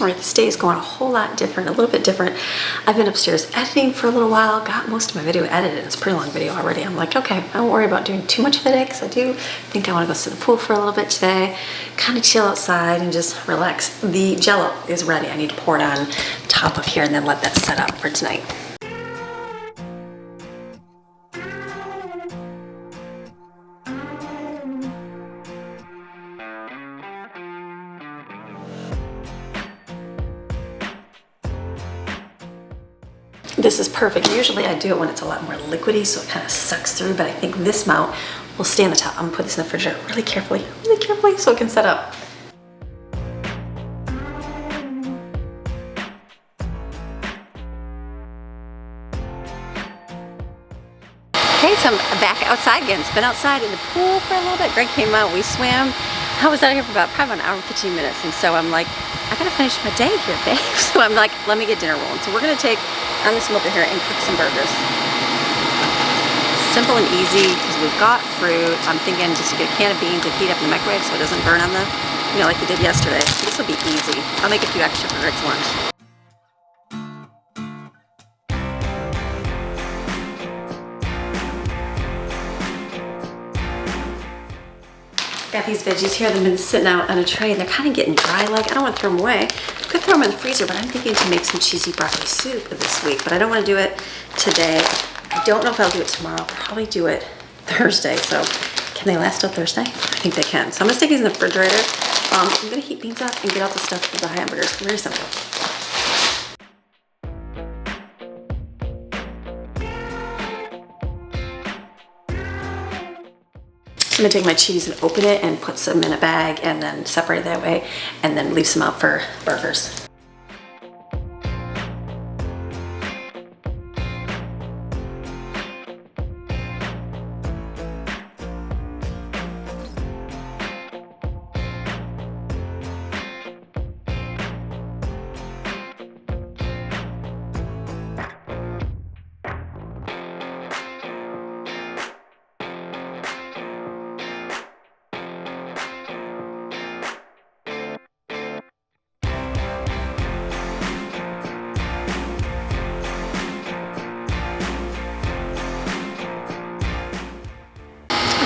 All right, this day is going a whole lot different, a little bit different. I've been upstairs editing for a little while, got most of my video edited. It's a pretty long video already. I'm like, okay, I won't worry about doing too much of the day because I do think I want to go sit in the pool for a little bit today, kind of chill outside and just relax. The Jell-O is ready. I need to pour it on top of here and then let that set up for tonight. This is perfect. Usually I do it when it's a lot more liquidy, so it kind of sucks through, but I think this amount will stay on the top. I'm gonna put this in the refrigerator really carefully so it can set up. Okay, so I'm back outside again. It's been outside in the pool for a little bit. Greg came out, we swam. I was out here for about probably an hour and 15 minutes, and so I'm like, I gotta finish my day here, babe. So I'm like, let me get dinner rolling. So we're gonna take on the smoker here and cook some burgers. Simple and easy because we've got fruit. I'm thinking just to get a can of beans and heat up in the microwave so it doesn't burn on the, you know, like we did yesterday. This will be easy. I'll make a few extra for Greg's lunch. Got these veggies here. They've been sitting out on a tray and they're kind of getting dry. Like, I don't want to throw them away. Could throw them in the freezer, but I'm thinking to make some cheesy broccoli soup this week. But I don't want to do it today. I don't know if I'll do it tomorrow. I'll probably do it Thursday. So can they last till Thursday? I think they can. So I'm gonna stick these in the refrigerator. I'm gonna heat beans up and get out the stuff for the hamburgers. Very simple. I'm gonna take my cheese and open it and put some in a bag and then separate it that way and then leave some out for burgers.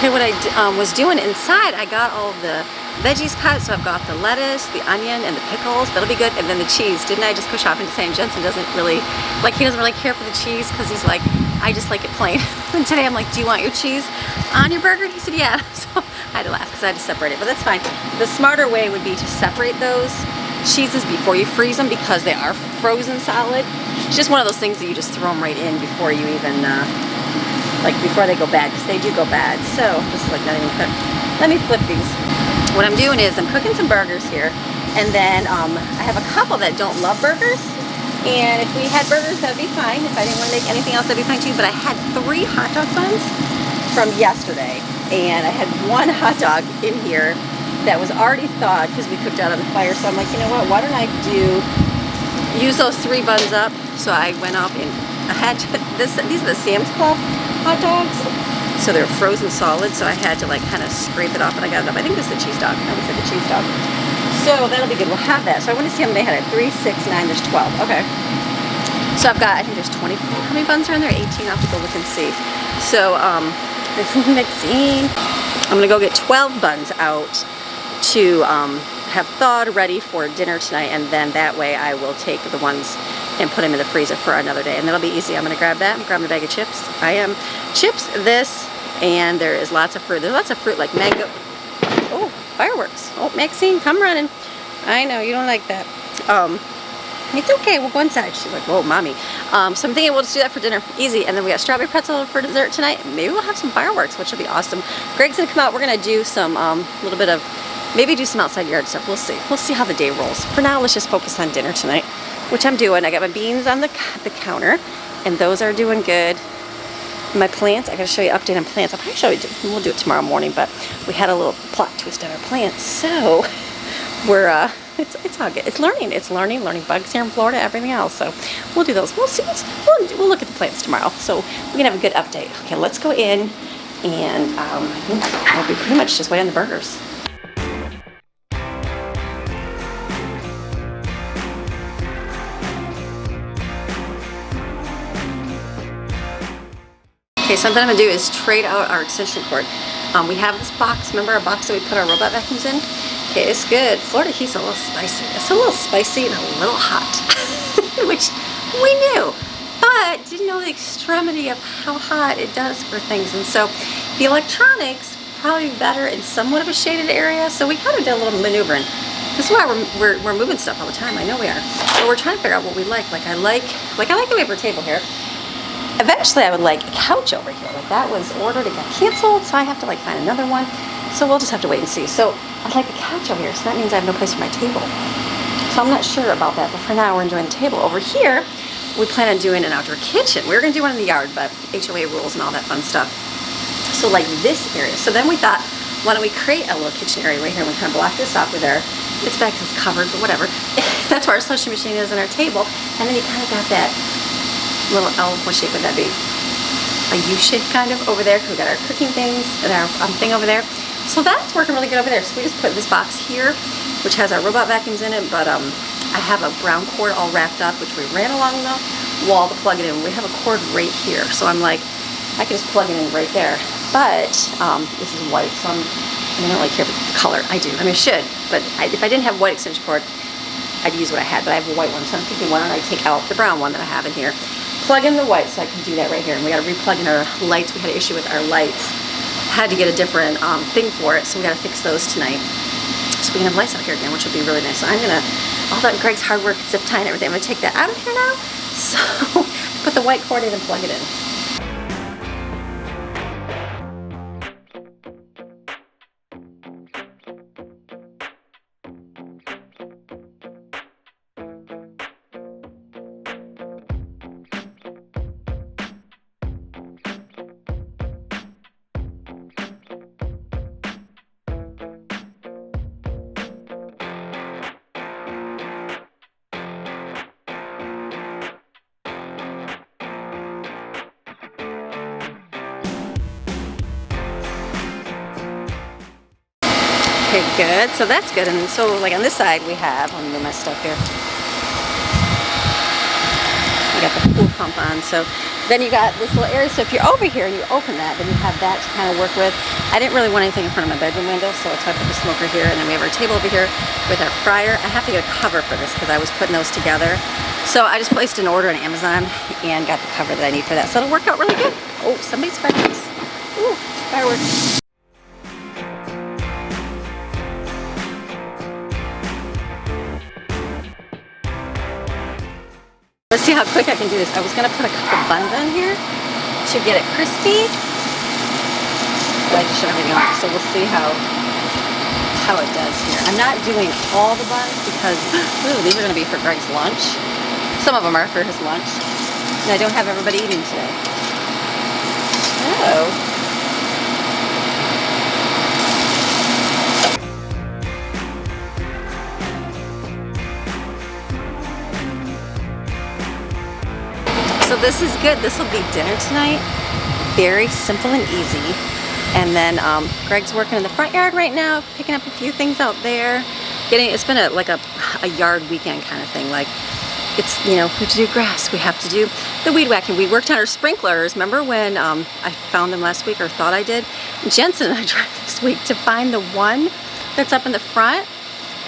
Okay, what I was doing inside, I got all the veggies cut, so I've got the lettuce, the onion, and the pickles. That'll be good. And then the cheese. Didn't I just go shopping saying Jensen doesn't really, like, he doesn't really care for the cheese because he's like, I just like it plain. And today I'm like, do you want your cheese on your burger? And he said, yeah. So I had to laugh because I had to separate it, but that's fine. The smarter way would be to separate those cheeses before you freeze them because they are frozen solid. It's just one of those things that you just throw them right in before you even, like before they go bad, because they do go bad. So this is like not even cooked. Let me flip these. What I'm doing is I'm cooking some burgers here, and then I have a couple that don't love burgers. And if we had burgers, that'd be fine. If I didn't want to make anything else, that'd be fine too. But I had 3 hot dog buns from yesterday, and I had 1 hot dog in here that was already thawed because we cooked out on the fire. So I'm like, you know what? Why don't I use those 3 buns up? So I went up and I had to, these are the Sam's Club hot dogs. So they're frozen solid. So I had to like kind of scrape it off, and I got it up. I think this is the cheese dog. I would say the cheese dog. So that'll be good. We'll have that. So I want to see how many they had. 3, 6, 9. There's 12. Okay. So I've got, I think there's 20. How many buns are in there? 18. I'll have to go look and see. So this is mixing. I'm gonna go get 12 buns out to have thawed ready for dinner tonight, and then that way I will take the ones and put them in the freezer for another day, and that'll be easy. I'm gonna grab that. I'm grabbing a bag of chips. I am chips, this, and there is lots of fruit. There's lots of fruit like mango. Oh, fireworks. Oh, Maxine, come running. I know you don't like that. It's okay, we'll go inside. She's like, whoa, mommy. So I'm thinking we'll just do that for dinner, easy. And then we got strawberry pretzel for dessert tonight. Maybe we'll have some fireworks, which will be awesome. Greg's gonna come out. We're gonna do some little bit of, maybe do some outside yard stuff. We'll see. We'll see how the day rolls. For now, let's just focus on dinner tonight, which I'm doing. I got my beans on the counter, and those are doing good. My plants, I gotta show you an update on plants. I'll probably show you, we'll do it tomorrow morning, but we had a little plot twist on our plants. So we're, it's all good. It's learning bugs here in Florida, everything else. So we'll do those. We'll see. We'll look at the plants tomorrow. So we can have a good update. Okay, let's go in, and I think I'll be pretty much just waiting on the burgers. Okay, something I'm gonna do is trade out our extension cord. We have this box, remember our box that we put our robot vacuums in? Okay, it's good. Florida heat's a little spicy. It's a little spicy and a little hot, which we knew, but didn't know the extremity of how hot it does for things. And so the electronics probably better in somewhat of a shaded area, so we kind of did a little maneuvering. This is why we're moving stuff all the time. I know we are. But we're trying to figure out what we like. I like the way of our table here. Eventually I would like a couch over here. Like that was ordered, it got canceled, so I have to like find another one. So we'll just have to wait and see. So I'd like a couch over here, so that means I have no place for my table. So I'm not sure about that, but for now we're enjoying the table. Over here, we plan on doing an outdoor kitchen. We were gonna do one in the yard, but HOA rules and all that fun stuff. So like this area. So then we thought, why don't we create a little kitchen area right here? We kind of block this off with our, it's back because it's covered, but whatever. That's where our slushie machine is and our table. And then you kind of got that little L, what shape would that be? A U shape kind of over there. We got our cooking things and our thing over there. So that's working really good over there. So we just put this box here, which has our robot vacuums in it, but I have a brown cord all wrapped up, which we ran along the wall to plug it in. We have a cord right here. So I'm like, I can just plug it in right there. But this is white, so I don't really care about the color. I do, I mean I should, but if I didn't have white extension cord, I'd use what I had, but I have a white one. So I'm thinking, why don't I take out the brown one that I have in here, plug in the white, so I can do that right here. And we got to replug in our lights. We had an issue with our lights. Had to get a different thing for it, so we got to fix those tonight. So we can have lights out here again, which will be really nice. So I'm gonna, all that Greg's hard work, zip tie and everything, I'm gonna take that out of here now. So put the white cord in and plug it in. Okay, good. So that's good. And so like on this side we have, let me move my stuff here. We got the pool pump on. So then you got this little area. So if you're over here and you open that, then you have that to kind of work with. I didn't really want anything in front of my bedroom window, so that's why I put the smoker here. And then we have our table over here with our fryer. I have to get a cover for this because I was putting those together So I just placed an order on Amazon and got the cover that I need for that. So it'll work out really good. Oh, somebody's fireworks. Ooh, fireworks. Let's see how quick I can do this. I was gonna put a couple buns on here to get it crispy. But I just shut everything off, so we'll see how it does here. I'm not doing all the buns because ooh, these are gonna be for Greg's lunch. Some of them are for his lunch. And I don't have everybody eating today. Oh. So this is good. This will be dinner tonight. Very simple and easy. And then Greg's working in the front yard right now, picking up a few things out there. It's been like a yard weekend kind of thing. Like it's, you know, we have to do grass. We have to do the weed whacking. We worked on our sprinklers. Remember when I found them last week, or thought I did? Jensen and I tried this week to find the one that's up in the front.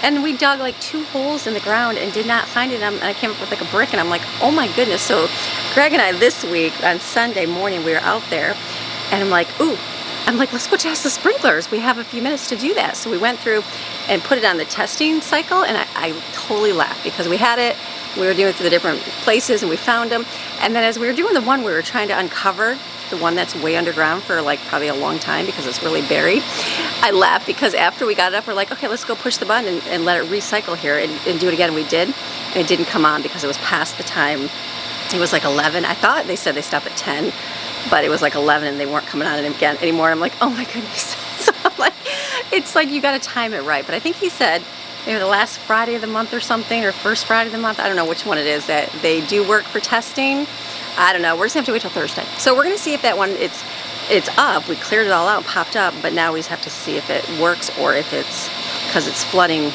And we dug like 2 holes in the ground and did not find it. And I came up with like a brick, and I'm like, oh my goodness. So Greg and I this week on Sunday morning, we were out there, and I'm like, ooh, let's go test the sprinklers. We have a few minutes to do that. So we went through and put it on the testing cycle, and I totally laughed because we had it. We were doing it through the different places, and we found them. And then as we were doing the one, we were trying to uncover the one that's way underground for like probably a long time because it's really buried. I laughed because after we got it up, we're like, okay, let's go push the button and let it recycle here and do it again. And we did, and it didn't come on because it was past the time. It was like 11. I thought they said they stopped at 10, but it was like 11 and they weren't coming on again anymore. And I'm like, oh my goodness. So I'm like, it's like you got to time it right. But I think he said maybe the last Friday of the month or something, or first Friday of the month, I don't know which one it is, that they do work for testing. I don't know. We're just gonna have to wait till Thursday. So we're gonna see if that one it's up. We cleared it all out, popped up, but now we just have to see if it works or if it's because it's flooding.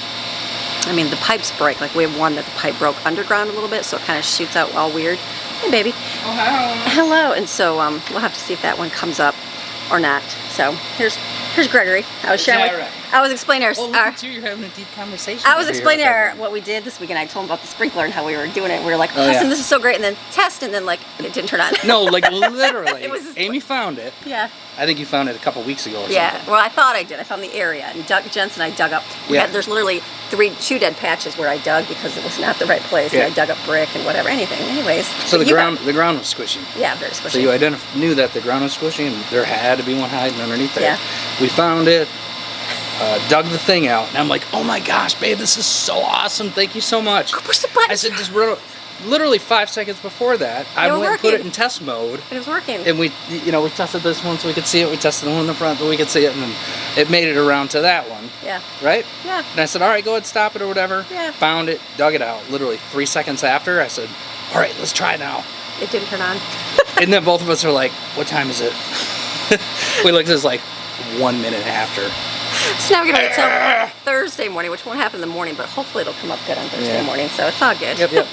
I mean, the pipes break. Like we have one that the pipe broke underground a little bit, so it kind of shoots out all weird. Hey, baby. Oh, hello. Hello. And so we'll have to see if that one comes up or not. So here's Gregory. I was sharing. Right? I was explaining our. Oh, look at you! You're having a deep conversation. I was explaining what we did this week, and I told him about the sprinkler and how we were doing it. We were like, listen, this is so great, and then test, and then like it didn't turn on. No, like literally. Amy found it. Yeah. I think you found it a couple weeks ago or something. Yeah, well, I thought I did. I found the area, and Jensen and I dug up. There's literally 2 dead patches where I dug because it was not the right place, and I dug up brick and whatever, anything. Anyways. So the ground was squishy. Yeah, very squishy. So you knew that the ground was squishy, and there had to be one hiding underneath there. Yeah. We found it, dug the thing out, and I'm like, oh my gosh, babe, this is so awesome. Thank you so much. Go push the button. I said, just literally 5 seconds before that, I went and put it in test mode. It was working. And we tested this one so we could see it. We tested the one in the front so we could see it, and then it made it around to that one. Yeah. Right? Yeah. And I said, all right, go ahead, stop it or whatever. Yeah. Found it, dug it out. Literally 3 seconds after, I said, all right, let's try now. It didn't turn on. And then both of us are like, what time is it? We looked at it like 1 minute after. So now we're gonna wait till Thursday morning, which won't happen in the morning, but hopefully it'll come up good on Thursday morning. So it's all good. Yep.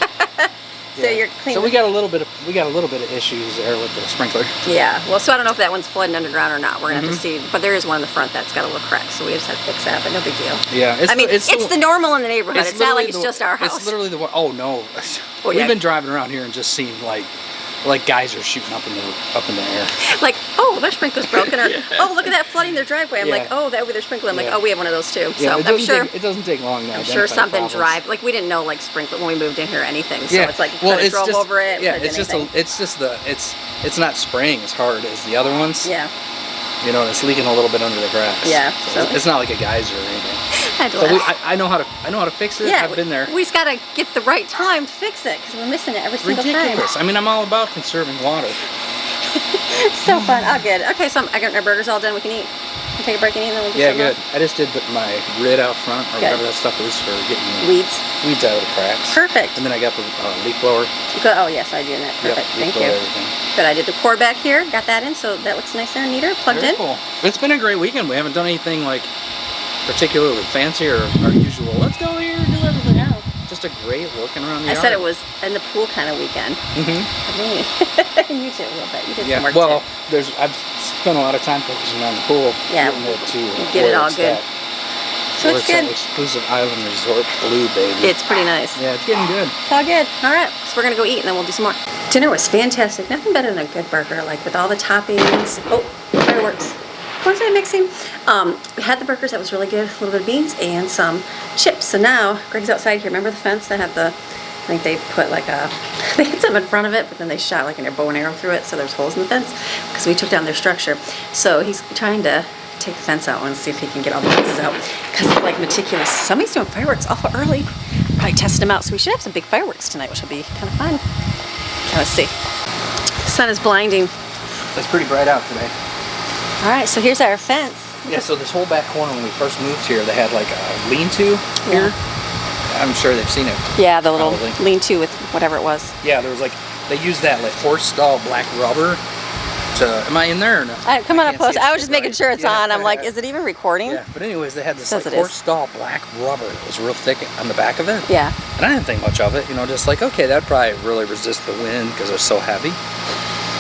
So you're clean. So we got a little bit of issues there with the sprinkler. Yeah. Well, so I don't know if that one's flooding underground or not. We're gonna have to see. But there is one in the front that's got a little crack, so we just have to fix that. But no big deal. Yeah. It's the normal in the neighborhood. It's not like it's just our house. It's literally the one. Oh no. We've been driving around here and just seen like guys are shooting up in the air. Like, oh, their sprinkler's broken, or oh, look at that flooding their driveway. I'm like, oh, that would be their sprinkler. I'm like, oh, we have one of those too. So I'm sure it doesn't take long now. I'm sure something like we didn't know like sprinkler when we moved in here or anything. So it's like it's drove just, over it. Yeah, it's not spraying as hard as the other ones. Yeah. You know, it's leaking a little bit under the grass. Yeah. So it's not like a geyser or anything. I know how to fix it. Yeah, I've been there. We just gotta get the right time to fix it because we're missing it every single time. Ridiculous. I mean, I'm all about conserving water. So fun. Oh, good. Okay, so I got our burgers all done. We can eat. Can take a break and eat, and then we'll get good. I just did my rid out front, or whatever that stuff is for getting the weeds out of the cracks. Perfect. And then I got the leaf blower. Oh yes, I do that. Perfect. Thank you. Good. I did the core back here. Got that in, so that looks nicer and neater. Plugged in. Cool. It's been a great weekend. We haven't done anything like particularly fancy or our usual. Let's go here and do everything out. Just a great working around the yard. I said it was in the pool kind of weekend. Mm-hmm. You did a little bit. You did some work too. I've spent a lot of time focusing on the pool. Yeah. Getting it get it all good. So it's good. Exclusive island resort blue, baby. It's pretty nice. Yeah, it's getting good. It's all good. All right, so we're gonna go eat and then we'll do some more. Dinner was fantastic. Nothing better than a good burger, like with all the toppings. Oh, fireworks. What's that mixing? We had the burgers, that was really good. A little bit of beans and some chips. So now Greg's outside here. Remember the fence that had the, I think they put like a, they had some in front of it, but then they shot like a bow and arrow through it, so there's holes in the fence because we took down their structure. So he's trying to take the fence out and see if he can get all the pieces out because it's like meticulous. Somebody's doing fireworks awful early. Probably testing them out. So we should have some big fireworks tonight, which will be kind of fun. Let's see. The sun is blinding. It's pretty bright out today. All right, so here's our fence. Yeah, so this whole back corner when we first moved here, they had like a lean-to here. I'm sure they've seen it. Yeah, the little probably. lean-to with whatever it was. Yeah, there was like, they used that like horse stall black rubber to, am I in there or no? Come on up close. I was just right. making sure it's on. I'm like, is it even recording? Yeah, but anyways, they had this Says like it horse is. stall black rubber that was real thick on the back of it. Yeah. And I didn't think much of it, you know, just like, okay, that'd probably really resist the wind because it's so heavy.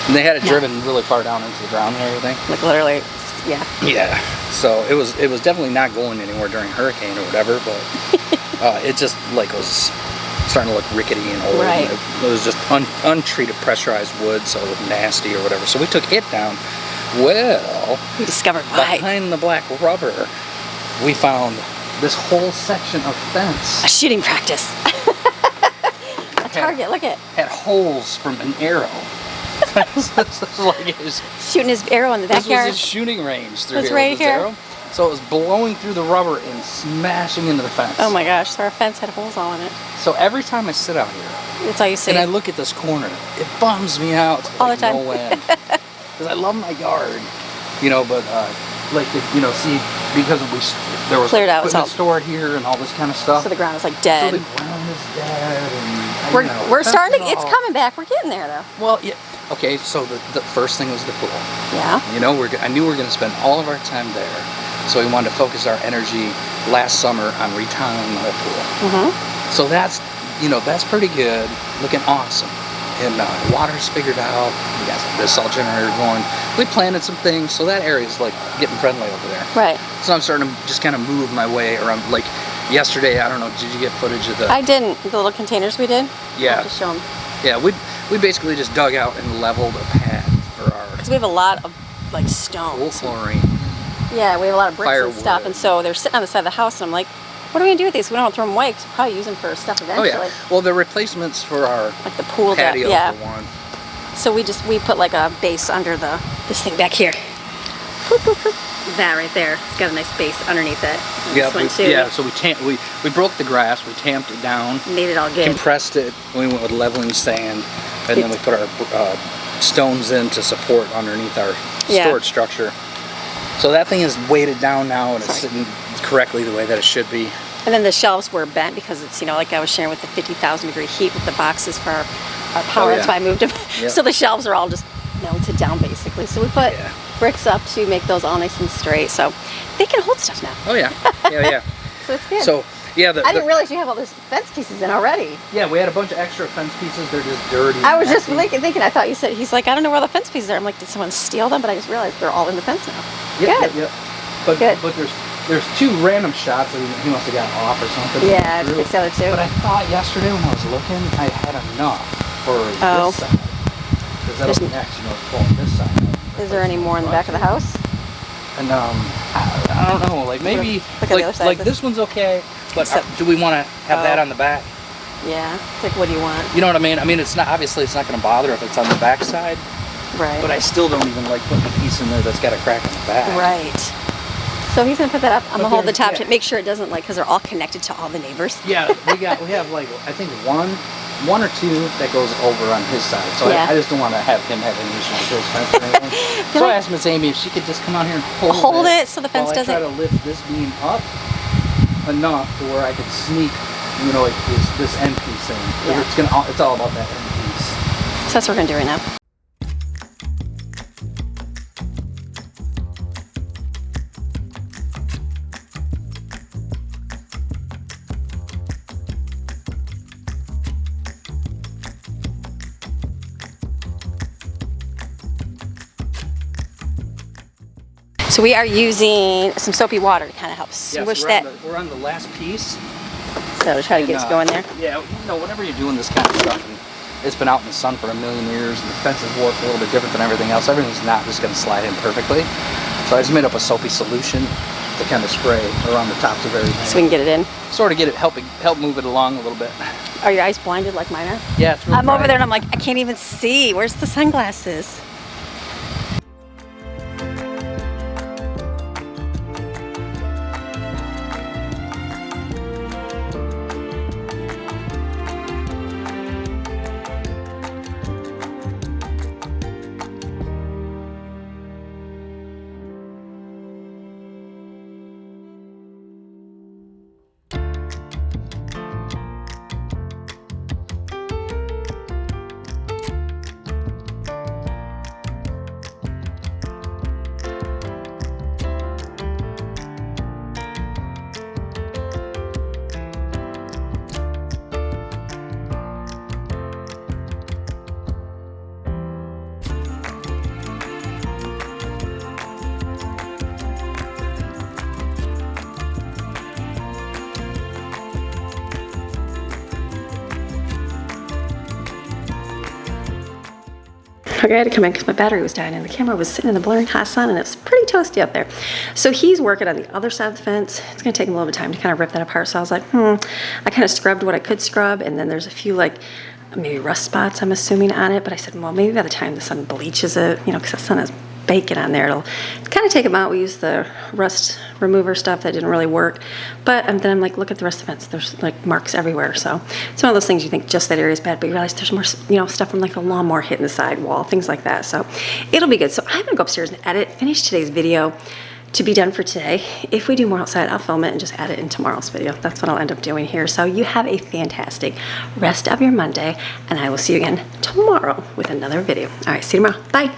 And they had it driven really far down into the ground and everything. Like literally, yeah. Yeah, so it was definitely not going anywhere during hurricane or whatever, but it just like was starting to look rickety and old. Right. And it was just untreated pressurized wood, so it was nasty or whatever. So we took it down. Well, We discovered why. behind the black rubber, we found this whole section of fence A shooting practice. A target, look at. had holes from an arrow. Shooting his arrow in the This was backyard. his shooting range through It's here. right with his here. arrow. So it was blowing through the rubber and smashing into the fence. Oh my gosh, so our fence had holes all in it. So every time I sit out here That's all you see. and I look at this corner, it bums me out to All like the time. no end. Because I love my yard, you know, but like to, you know, see, because there was Cleared out, it's equipment all- stored here and all this kind of stuff. So the ground is like So dead. the ground is dead, and We're starting to, fence it's and all. coming back. We're getting there though. Well, yeah. Okay, so the first thing was the pool. Yeah. You know, I knew we were going to spend all of our time there, so we wanted to focus our energy last summer on retiling the pool. Mm-hmm. So that's, you know, that's pretty good, looking awesome. And water's figured out. We got the salt generator going. We planted some things, so that area's like getting friendly over there. Right. So I'm starting to just kind of move my way around. Like yesterday, I don't know, did you get footage of the? I didn't. The little containers we did. Yeah. I'll have to show them. Yeah, we basically just dug out and leveled a pad for our Because we have a lot of like pool stones. chlorine. Yeah, we have a lot of bricks Firewood. and stuff, and so they're sitting on the side of the house, and I'm like, what are we gonna do with these? We don't want to throw them away, 'cause we'll probably use them for stuff Oh eventually. yeah. Well, they're replacements for our Like the pool deck, patio yeah. for one. So we put like a base under this thing back here. Boop, boop, boop. That right there. It's got a nice base underneath it. And Yeah, this one too. yeah. So we broke the grass, we tamped it down, Made it all good. compressed it. We went with leveling sand, and then we put our stones in to support underneath our Yeah. storage structure. So that thing is weighted down now, and it's Sorry. sitting correctly the way that it should be. And then the shelves were bent because it's, you know, like I was sharing with the 50,000 degree heat with the boxes for our power. Oh, yeah. That's why I moved them. Yep. So the shelves are all just melted down basically. So we put Yeah. bricks up to make those all nice and straight. So they can hold stuff now. Oh yeah, yeah. So it's good. So yeah, I didn't realize you have all those fence pieces in already. yeah, we had a bunch of extra fence pieces. They're just dirty. I was and just messy. thinking, I thought you said, he's like, I don't know where all the fence pieces are. I'm like, did someone steal them? But I just realized they're all in the fence now. Yep, Good. yep. But Good. but there's two random shots that he must have got off or something. Yeah, Through. fix the other two. But I thought yesterday when I was looking, I had enough for Oh. this side. Because that'll be next, you know, pulling this side. Is there any more in the back of the house? And I don't know, like maybe Look at the other side. like this one's okay, but Except- do we want to have that Oh. on the back? Yeah. It's like, what do you want? You know what I mean? I mean, it's not obviously it's not going to bother if it's on the back side, Right. but I still don't even like putting a piece in there that's got a crack in the back. Right. So he's gonna put that up. I'm But gonna hold the there- top yeah. to make sure it doesn't like, because they're all connected to all the neighbors. Yeah, we have like I think one or two that goes over on his side. So Yeah. I just don't want to have him have any issue with his fence or anything. So I asked Miss Amy if she could just come out here and hold Hold it so the fence while doesn't. I try to lift this beam up enough to where I could sneak, you know, like this end piece in. 'Cause Yeah. it's all about that end piece. So that's what we're gonna do right now. So we are using some soapy water to kind of help swish that. We're on the last piece. So to try to get us going there. Yeah, whenever you're doing this kind of stuff, and it's been out in the sun for a million years, and the fences work a little bit different than everything else. Everything's not just going to slide in perfectly. So I just made up a soapy solution to kind of spray around the tops of everything. So we can get it in. Sort of get it, help move it along a little bit. Are your eyes blinded like mine are? Yeah, it's really I'm bright. over there and I'm like, I can't even see. Where's the sunglasses? Okay, I had to come in because my battery was dying and the camera was sitting in the blaring hot sun and it was pretty toasty up there. So he's working on the other side of the fence. It's going to take him a little bit of time to kind of rip that apart. So I was like, I kind of scrubbed what I could scrub, and then there's a few like maybe rust spots I'm assuming on it. But I said, well, maybe by the time the sun bleaches it, because the sun is baking on there, it'll kind of take them out. We used the rust remover stuff that didn't really work, but then I'm like, look at the rest of the fence, there's like marks everywhere. So it's one of those things you think just that area is bad, but you realize there's more stuff from like the lawnmower hitting the side wall, things like that. So it'll be good. So I'm gonna go upstairs and edit, finish today's video to be done for today. If we do more outside, I'll film it and just add it in tomorrow's video. That's what I'll end up doing here. So you have a fantastic rest of your Monday, and I will see you again tomorrow with another video. All right, see you tomorrow. Bye.